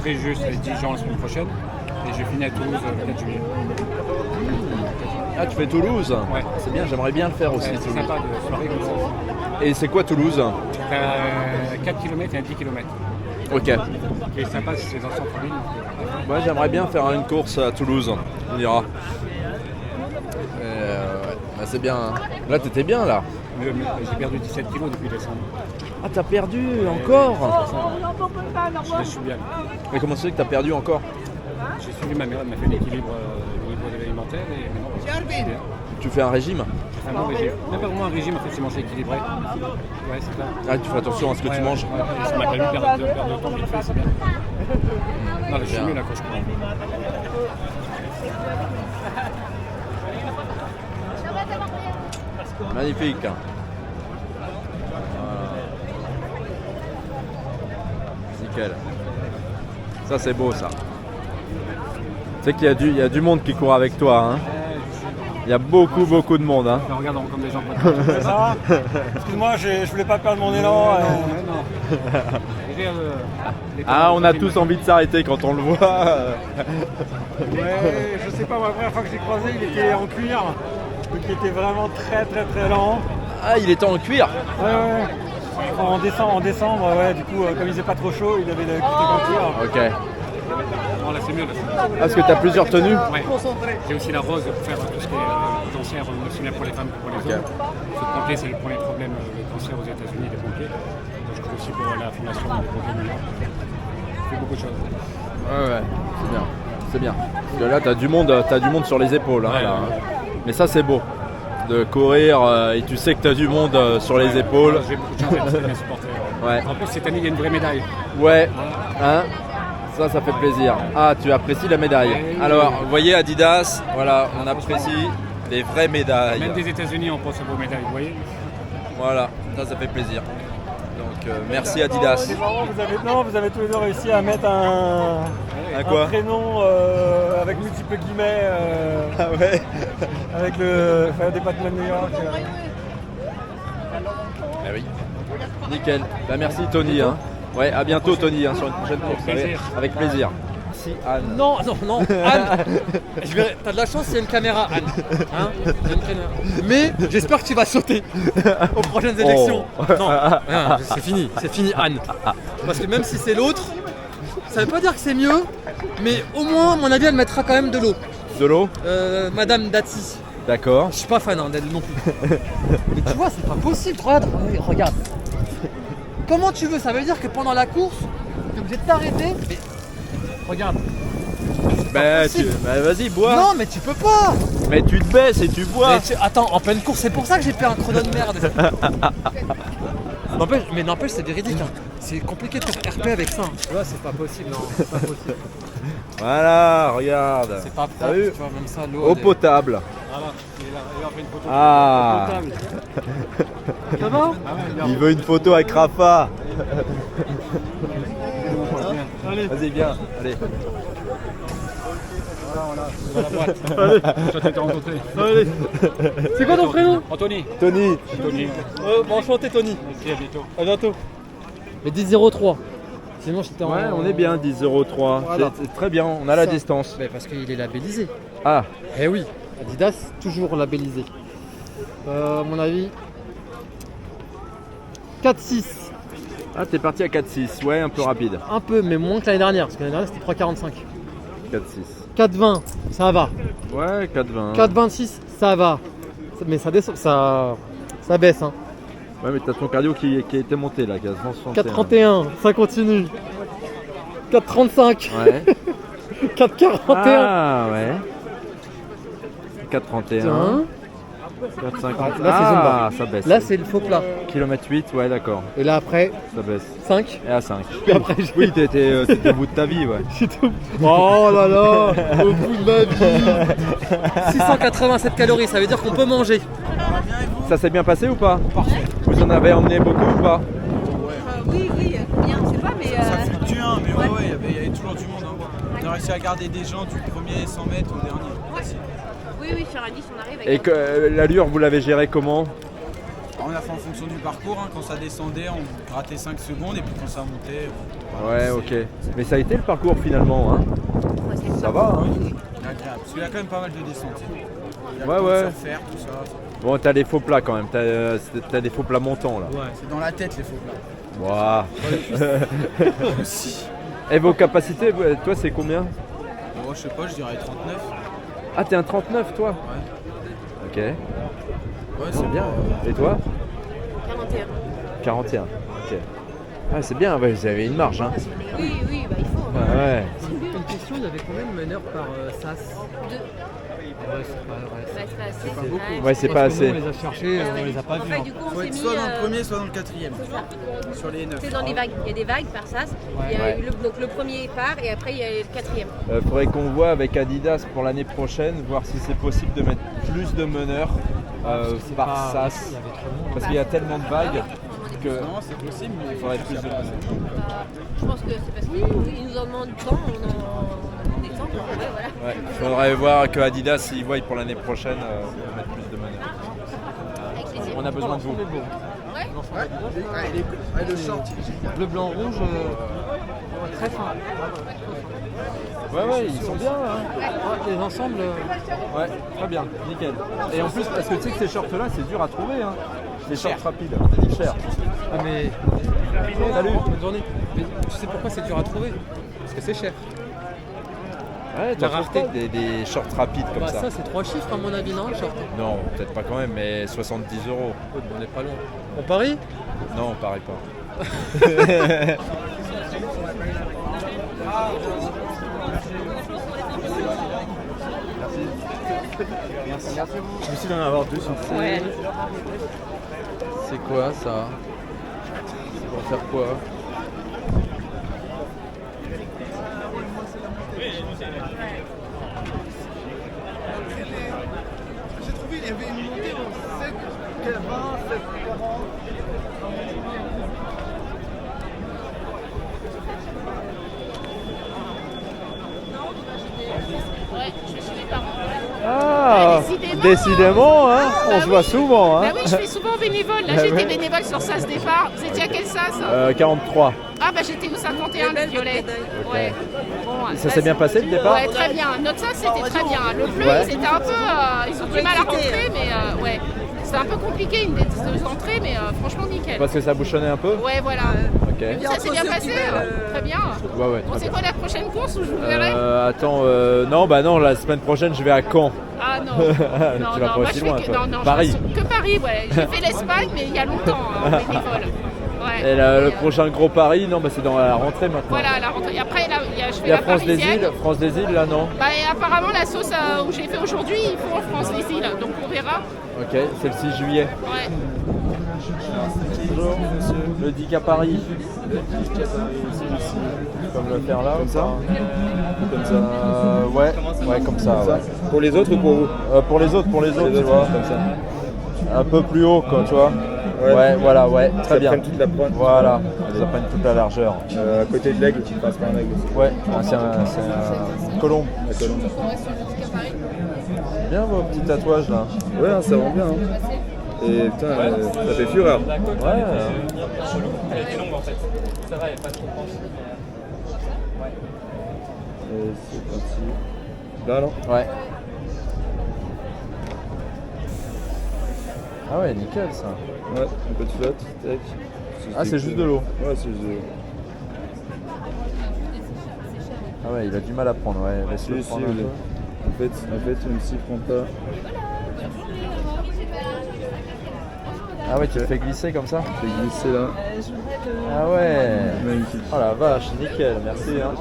Fréjus et Dijon la semaine prochaine et j'ai fini à Toulouse le 4 juillet. Ah, tu fais Toulouse? Ouais. C'est bien, j'aimerais bien le faire aussi. C'est sympa de soirée comme ça. Et c'est quoi Toulouse? 4 km et un 10 km. Ok. Qui est sympa si c'est dans le centre-ville. Ouais, j'aimerais bien faire une course à Toulouse, on ira. Bah, c'est bien. Hein. Là, t'étais bien là. J'ai perdu 17 kilos depuis décembre. Ah, t'as perdu encore? Je suis bien. Mais comment c'est que t'as perdu encore? J'ai suivi ma mère, elle m'a fait l'équilibre au niveau de l'alimentaire et maintenant c'est bien. Tu fais un régime? Je fais un bon régime. Même pas vraiment un régime, en fait, c'est manger équilibré. Ouais, c'est ça. Ah, tu fais attention à ce que tu manges? Ouais, ça m'a permis de perdre de temps vite fait, c'est bien. Non, je suis mieux là quand je cours. Magnifique. Voilà. Nickel. Ça c'est beau ça. Tu sais qu'il y a du monde qui court avec toi. Hein. Il y a beaucoup de monde. Hein. Regarde, on comme des gens. Excuse-moi, je voulais pas perdre mon élan. Ah, on a tous envie de s'arrêter quand on le voit. Ouais, je sais pas, la première fois que j'ai croisé, il était en cuir. Donc il était vraiment très lent. Ah, il était en cuir? Ouais. En décembre, ouais, du coup, comme il faisait pas trop chaud, il avait le en cuir. Ok. Bon, là c'est mieux. Là. Ah, parce que tu as plusieurs tenues? Ouais. J'ai aussi la rose pour faire tout ce qui est cancer, aussi bien pour les femmes que pour les hommes. Le pompier, c'est le premier problème de cancer aux États-Unis, les pompiers. Donc je cours aussi pour la fondation des pompiers de New York. Je fais beaucoup de choses. Ouais, c'est bien. C'est bien. Parce que là, t'as du monde sur les épaules. Hein, ouais, là, hein. Mais ça, c'est beau. De courir et tu sais que tu as du monde sur les épaules. J'ai beaucoup de chance d'être bien supporter. Ouais. En plus, cette année, il y a une vraie médaille. Ouais. Hein, ça fait plaisir. Ah, tu apprécies la médaille. Alors, vous voyez Adidas, voilà, on apprécie les vraies médailles. Même des États-Unis, on pense aux beaux médailles, vous voyez. Voilà, ça fait plaisir. Donc, merci Adidas. Vous avez tous les deux réussi à mettre un prénom avec multiples guillemets. Ah ouais. Avec le département de New York. Ah oui. Nickel. Bah, merci Tony. Hein. Ouais, à bientôt Tony hein, sur une prochaine course. Avec plaisir. Merci Anne. Non, Anne. T'as de la chance, il y a une caméra, Anne. Hein, il y a une caméra. Mais j'espère que tu vas sauter aux prochaines élections. Non, c'est fini Anne. Parce que même si c'est l'autre, ça veut pas dire que c'est mieux, mais au moins, à mon avis, elle mettra quand même de l'eau. De l'eau? Madame Dati. D'accord. Je suis pas fan d'elle non plus. Mais tu vois, c'est pas possible, regarde. Comment tu veux? Ça veut dire que pendant la course, t'es obligé de t'arrêter. Mais regarde. Bah vas-y, bois. Non, mais tu peux pas. Mais tu te baisses et tu bois. Attends, en pleine course, c'est pour ça que j'ai fait un chrono de merde. Mais n'empêche, c'est véridique. Hein. C'est compliqué de faire RP avec ça. Hein. Ouais, c'est pas possible. Non, c'est pas possible. Voilà, regarde. C'est pas T'as propre, vu tu vois, même ça, l'eau. Eau potable. Voilà, il a fait une photo. Ah. Ça va? Il veut une photo avec Rafa. Allez. Vas-y, viens. Allez. Voilà, la boîte. Allez. Je t'ai rencontré. Allez. C'est quoi ton prénom? Anthony. Tony. Tony. Bon, enchanté, Tony. Merci, à bientôt. À bientôt. Mais 10-03. Sinon, j'étais en. Ouais, on est bien, 10,03. Voilà. C'est très bien, on a la Ça. distance. Mais parce qu'il est labellisé. Ah. Eh oui, Adidas, toujours labellisé. À mon avis, 4-6. Ah, t'es parti à 4,6. Ouais, un peu rapide. Un peu, mais moins que l'année dernière, parce que l'année dernière c'était 3,45. 4,6. 4,20, ça va. Ouais, 4,20. 4,26, ça va. Mais ça descend, ça baisse. Hein. Ouais, mais t'as ton cardio qui a été monté là, quasiment 61. 4,31, ça continue. 4,35. Ouais. 4,41. Ah, ouais. 4,31. 4,50. Là, c'est Zumba. Ça baisse. Là, c'est le faux plat. Kilomètre 8, ouais, d'accord. Et là, après, ça baisse. 5. Et à 5. Et après, oui, t'étais au bout de ta vie, ouais. Oh là là, au bout de ma vie. 687 calories, ça veut dire qu'on peut manger. Ça s'est bien passé ou pas? Parfait. Vous en avez emmené beaucoup ou pas? Oui, bien, je sais pas, mais. Ça fluctue, hein, mais ouais, il y avait toujours du monde. Hein. On a réussi à garder des gens du premier 100 mètres au dernier. Facile. Oui, sur la 10, on arrive avec. Et que l'allure, vous l'avez gérée comment? On a fait en fonction du parcours, hein. Quand ça descendait, on grattait 5 secondes et puis quand ça montait. Ouais, ok. Mais ça a été le parcours finalement, hein? Ça va, hein? Agréable, parce qu'il y a quand même pas mal de descentes. Il y a Ouais, le temps de ouais. se faire, tout ça. Bon, t'as des faux plats quand même, t'as des faux plats montants là. Ouais, c'est dans la tête les faux plats. Waouh. Aussi. Et vos capacités, toi c'est combien? Bon, je sais pas, je dirais 39. Ah, t'es un 39 toi? Ouais. Ok. Ouais, c'est bien. Et toi? 41. 41. Ok. Ah, c'est bien, ouais, vous avez une marge, hein? Oui, il faut. Ouais. Une question, il y avait combien de meneurs par SAS? 2. Ouais, c'est pas assez. C'est pas beaucoup. Ouais, c'est pas assez. On les a cherchés, on les a pas vus. fait, du coup, on Faut s'est être mis. soit dans le premier, soit dans le quatrième. C'est ça. Sur les 9. C'est dans les vagues. Il y a des vagues par sas. Il y a donc le premier part et après il y a le quatrième. Faudrait qu'on voit avec Adidas pour l'année prochaine, voir si c'est possible de mettre plus de meneurs par SAS. Parce qu'il y a tellement de vagues que. Non, c'est possible, mais il faudrait plus de meneurs. Je pense que c'est parce qu'ils nous en demandent tant, on est tant. Ouais, voilà. Ouais, il faudrait voir que Adidas, s'ils voient pour l'année prochaine, mettre plus de meneurs. On a besoin de vous. Ouais, le short, Bleu, blanc, rouge, très fin. Ouais, ils sont bien. Hein. Les ensembles. Ouais, très bien, nickel. Et en plus, parce que tu sais que ces shorts là, c'est dur à trouver. Hein. Les shorts rapides, cher. Ah, mais. Salut. Bonne journée. Mais tu sais pourquoi c'est dur à trouver? Parce que c'est cher. Ouais, tu as des shorts rapides comme ça. Ça, c'est 3 chiffres à mon avis, non, le short? Non, peut-être pas quand même, mais 70 €. On n'est pas loin. On parie? Non, on parie pas. Merci. Merci à vous. Je vais essayer d'en avoir 2 sur le Ouais. C'est quoi ça? C'est pour faire quoi? J'ai trouvé, il y avait une montée au 7, 20, 7, 40. Ouais, je suis chez mes parents. Ah, décidément, hein, on se voit souvent. Hein. Bah oui, je fais souvent bénévole. Là, j'étais bénévole sur SAS Départ. Vous étiez à quel SAS 43. Ah, bah j'étais au 51, le violet. Ouais. Bon, Ça s'est bien passé le départ? Ouais, très bien. Notre SAS, c'était très bien. Le bleu, Ouais. ils étaient un peu. Ils ont du mal à rentrer, mais ouais. C'était un peu compliqué, une des deux entrées, mais franchement, nickel. Parce que ça bouchonnait un peu? Ouais, voilà. Ok. Ça s'est bien passé. Très bien. Ouais, Bon, très c'est bien. quoi la prochaine course où je vous verrai? Attends, non, la semaine prochaine je vais à Caen. Ah non. Tu vas pas aussi loin, toi. Paris. Que Paris, ouais. J'ai fait l'Espagne, mais il y a longtemps, bénévole. Ouais. Et le prochain gros Paris, non, bah c'est dans la rentrée maintenant. Voilà, la rentrée. Et après, là, je fais Il y a la France des parisienne. Îles, France des Îles là, non? Bah, et apparemment, la sauce où j'ai fait aujourd'hui, ils font en France des îles, donc on verra. Ok, c'est le 6 juillet. Ouais. Bonjour, monsieur. Le DIC à Paris. Comme le faire là. Comme ça. Comme ça. Ouais, comme ça. Ouais. Pour les autres ou pour vous? Pour les autres, tu vois. Comme ça. Un peu plus haut, quoi, tu vois. Ouais, voilà, ouais, très bien. Toute la pointe. Voilà, ils apprennent toute la largeur. À côté de l'aigle, tu passes par un aigle aussi. Ouais, c'est un colombe. La colombe. Bien vos petits tatouages là. Ouais, ça rend bien. Hein. Et putain, ça fait fureur. Ouais. Elle était longue en fait. Ça va, il n'y a pas trop de penche. Et c'est parti. Là, non? Ouais. Ah ouais, nickel ça. Ouais, un peu de flotte, tac. Ah, c'est juste de l'eau. Ouais, c'est juste de l'eau. Ah ouais, il a du mal à prendre, ouais. Laisse-le prendre un peu. En fait, même s'il prend pas. Ah ouais, tu le fais glisser comme ça? Je fais glisser là. Ah ouais. Magnifique. Oh la vache, nickel, merci. Hein.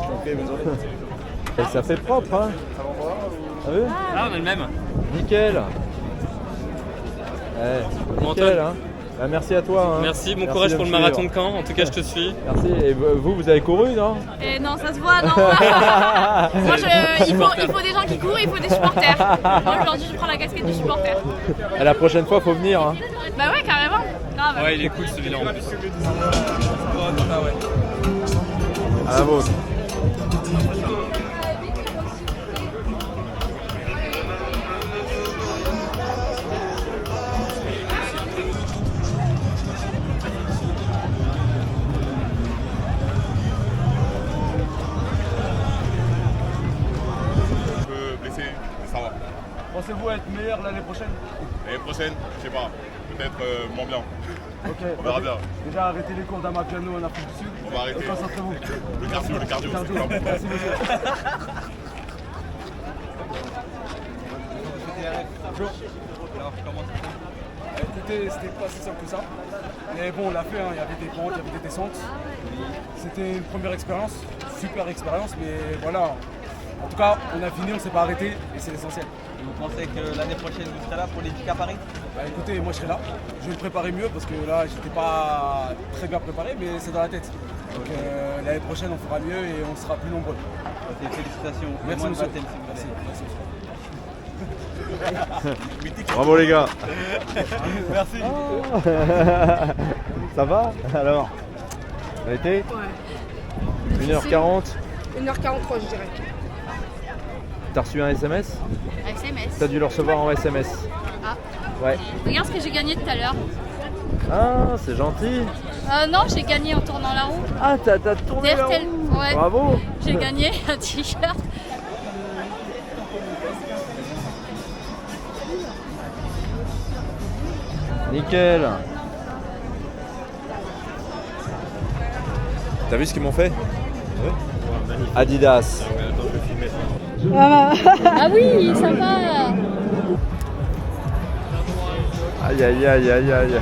Et ça fait propre, hein. T'as vu? Ah, on a le même. Nickel. Nickel, hein. Bah, merci à toi. Hein. Merci, bon courage pour le marathon de Caen. En tout cas, je te suis. Merci. Et vous avez couru, non? Non, ça se voit, non. Moi, il faut des gens qui courent, il faut des supporters. Moi, aujourd'hui, je prends la casquette du supporter. Et la prochaine fois, faut venir. Hein. Bah ouais, carrément. Grave. Ouais, il est cool celui-là en plus. Ah ouais. À la vôtre. Pensez-vous être meilleur l'année prochaine? L'année prochaine, je sais pas, peut-être moins bien. Ok, on verra bien. Déjà arrêtez les cours d'Amapiano en Afrique du Sud. On va arrêter. Concentrez-vous. Le cardio, c'est plus important. Merci monsieur. Bonjour. Alors, comment C'était pas si simple que ça. Mais bon, on l'a fait, hein. Il y avait des pentes, il y avait des descentes. C'était une première expérience, super expérience, mais voilà. En tout cas, on a fini, on s'est pas arrêté et c'est l'essentiel. Vous pensez que l'année prochaine vous serez là pour les 10K à Paris? Bah écoutez, moi je serai là. Je vais me préparer mieux parce que là, j'étais pas très bien préparé, mais c'est dans la tête. Donc l'année prochaine, on fera mieux et on sera plus nombreux. Ok, félicitations. Merci monsieur. Merci. Bravo les gars. Merci. Ça va alors? Ça a été? Ouais. 1h40. 1h43 je dirais. T'as reçu un SMS? SMS. T'as dû le recevoir en SMS. Ah. Ouais. Regarde ce que j'ai gagné tout à l'heure. Ah, c'est gentil. Non, j'ai gagné en tournant la roue. Ah, t'as tourné la roue. Ouais. Bravo. J'ai gagné un t-shirt. Nickel. T'as vu ce qu'ils m'ont fait? Adidas. Ah oui, sympa. Aïe aïe aïe aïe aïe.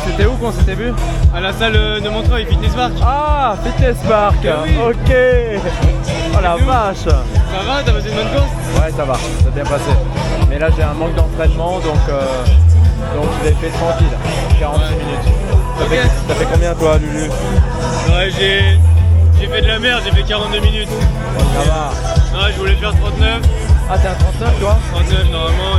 C'était où qu'on s'était vu? À la salle de Montreuil, Fitness Park. Ah, Fitness Park, oui. Ok. Oh la vache. Ça va, t'as passé une bonne course? Ouais, ça va, ça a bien passé. Mais là j'ai un manque d'entraînement, donc je l'ai fait tranquille, 46 minutes. Ça fait combien toi, Lulu? Ouais, j'ai fait de la merde, j'ai fait 42 minutes. Oh, ça va. Ouais, je voulais faire 39. Ah, t'es un 39 toi? 39 normalement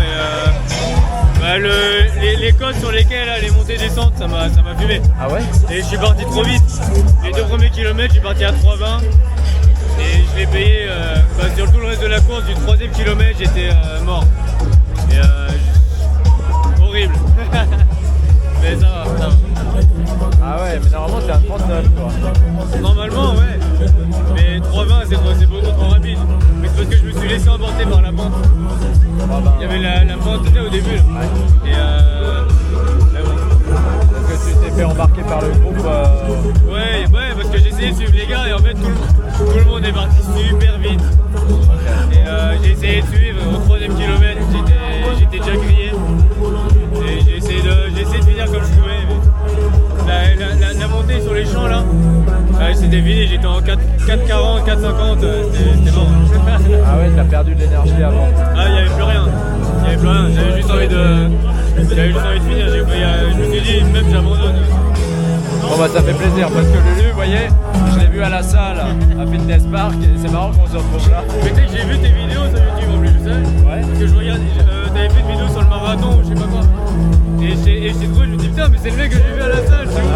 et les côtes sur lesquelles là, les montées descentes, ça m'a fumé. Ah ouais? Et je suis parti trop vite. Les 2 premiers kilomètres, je suis parti à 3,20 et je l'ai payé sur tout le reste de la course. Du 3e kilomètre, j'étais mort. Et horrible. Mais ça va. Ah ouais, mais normalement t'es un 39 toi. Normalement ouais. Mais 3,20 c'est beaucoup trop rapide. Mais c'est parce que je me suis laissé emporter par la pente. Il y avait la pente au début là. Ouais. Et mais bon. Parce que tu t'es fait embarquer par le groupe Ouais, parce que j'ai essayé de suivre les gars et en fait tout le monde est parti super vite. Okay. Et j'ai essayé de suivre au 3e kilomètre, j'étais déjà grillé. Et j'ai essayé de finir comme je pouvais. Mais la montée sur les champs là, c'était fini, j'étais en 4,40, 4,50, c'était mort. Ah ouais, t'as perdu de l'énergie avant. Ah, il n'y avait plus rien. J'avais juste envie de finir. Je me suis dit, même j'abandonne. Bon bah ça fait plaisir parce que Lulu, vous voyez, je l'ai vu à la salle à Fitness Park et c'est marrant qu'on se retrouve là. Mais tu sais que j'ai vu tes vidéos sur YouTube en plus, tu sais. Ouais. Parce que je regarde, t'avais fait une vidéo sur le marathon ou je sais pas quoi. Et j'ai trouvé, je me dis putain, mais c'est le mec que j'ai vu à la salle, c'est ouf.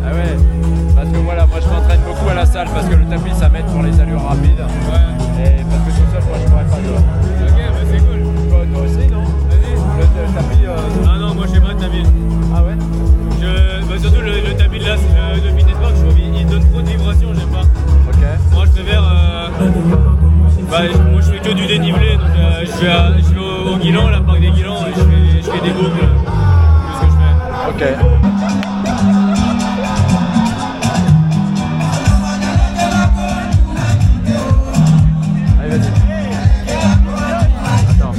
Ah ouais, parce que voilà, moi je m'entraîne beaucoup à la salle parce que le tapis ça m'aide pour les allures rapides. Ouais. Et parce que tout seul, moi je pourrais pas le. Ok, bah c'est cool. Toi aussi, non? Vas-y. Le tapis. Ah non, moi je sais pas de tapis. Ah ouais? Surtout le tapis de Fitness Park, je trouve il donne trop de vibrations, j'aime pas. Ok. Moi je préfère. Moi je fais que du dénivelé, donc je vais au Guilan, la parc des Guilans, et je fais des boucles. C'est ce que je fais. Ok. Allez, vas-y. Attends.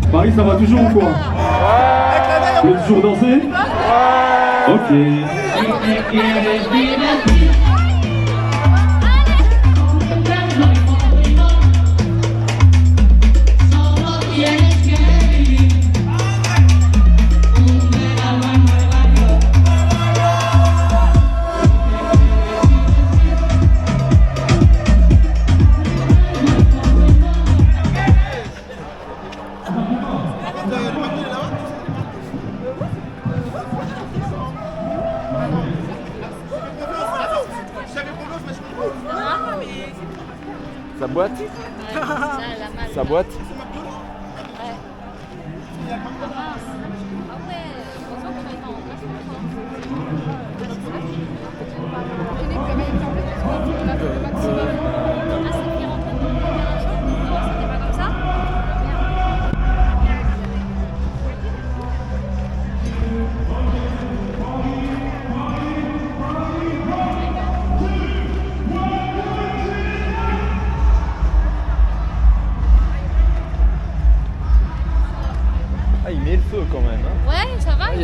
Paris, ça va toujours ou quoi? Ouais. Vous voulez toujours danser? Ouais. Ok. Ça boite? Ça boite?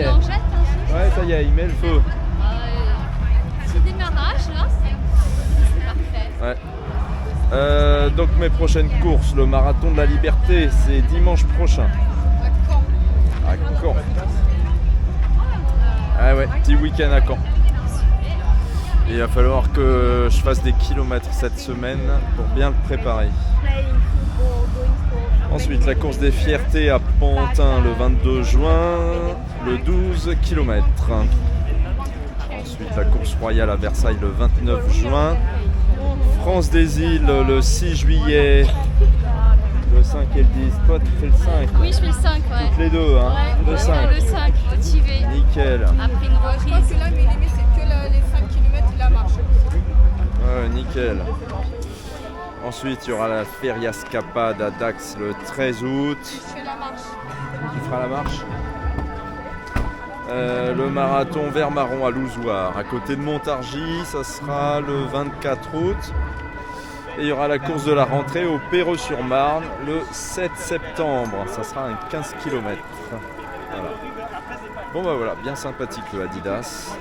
est. On en jette un. Ouais, ça y est, il met le feu. Petit démarrage là, c'est parfait. Ouais. Donc mes prochaines courses, le marathon de la liberté, c'est dimanche prochain. À Caen. Ah ouais, petit week-end à Caen. Et il va falloir que je fasse des kilomètres cette semaine pour bien le préparer. Ensuite, la course des fiertés à Pantin le 22 juin, le 12 km. Ensuite, la course royale à Versailles le 29 juin. France des îles le 6 juillet. Le 5 et le 10. Toi, tu fais le 5. Oui, je fais le 5, ouais. Toutes les deux, hein. Ouais, Le 5. Le 5, motivé. Nickel. Après une reprise. Je pense que là, mais limite, c'est que les 5 km, il a marché. Ouais, nickel. Ensuite, il y aura la Feria Scapade à Dax le 13 août. Je fais la marche. Tu feras la marche. Le marathon vert marron à Louzoir, à côté de Montargis, ça sera le 24 août. Et il y aura la course de la rentrée au Perreux-sur-Marne le 7 septembre. Ça sera un 15 km. Voilà. Bon bah voilà, bien sympathique le Adidas.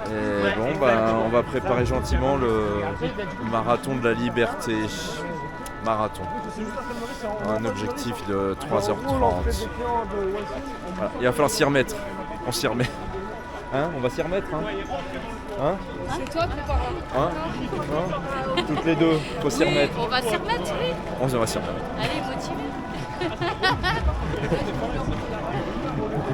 Et bon bah on va préparer gentiment le marathon de la liberté. Marathon. Un objectif de 3h30. Voilà. Il va falloir s'y remettre. On s'y remet. Hein, on va s'y remettre, hein, hein. C'est toi qui parles. Hein, hein, toutes les deux, faut s'y remettre. On va s'y remettre, oui. On va s'y remettre. Allez, motivé.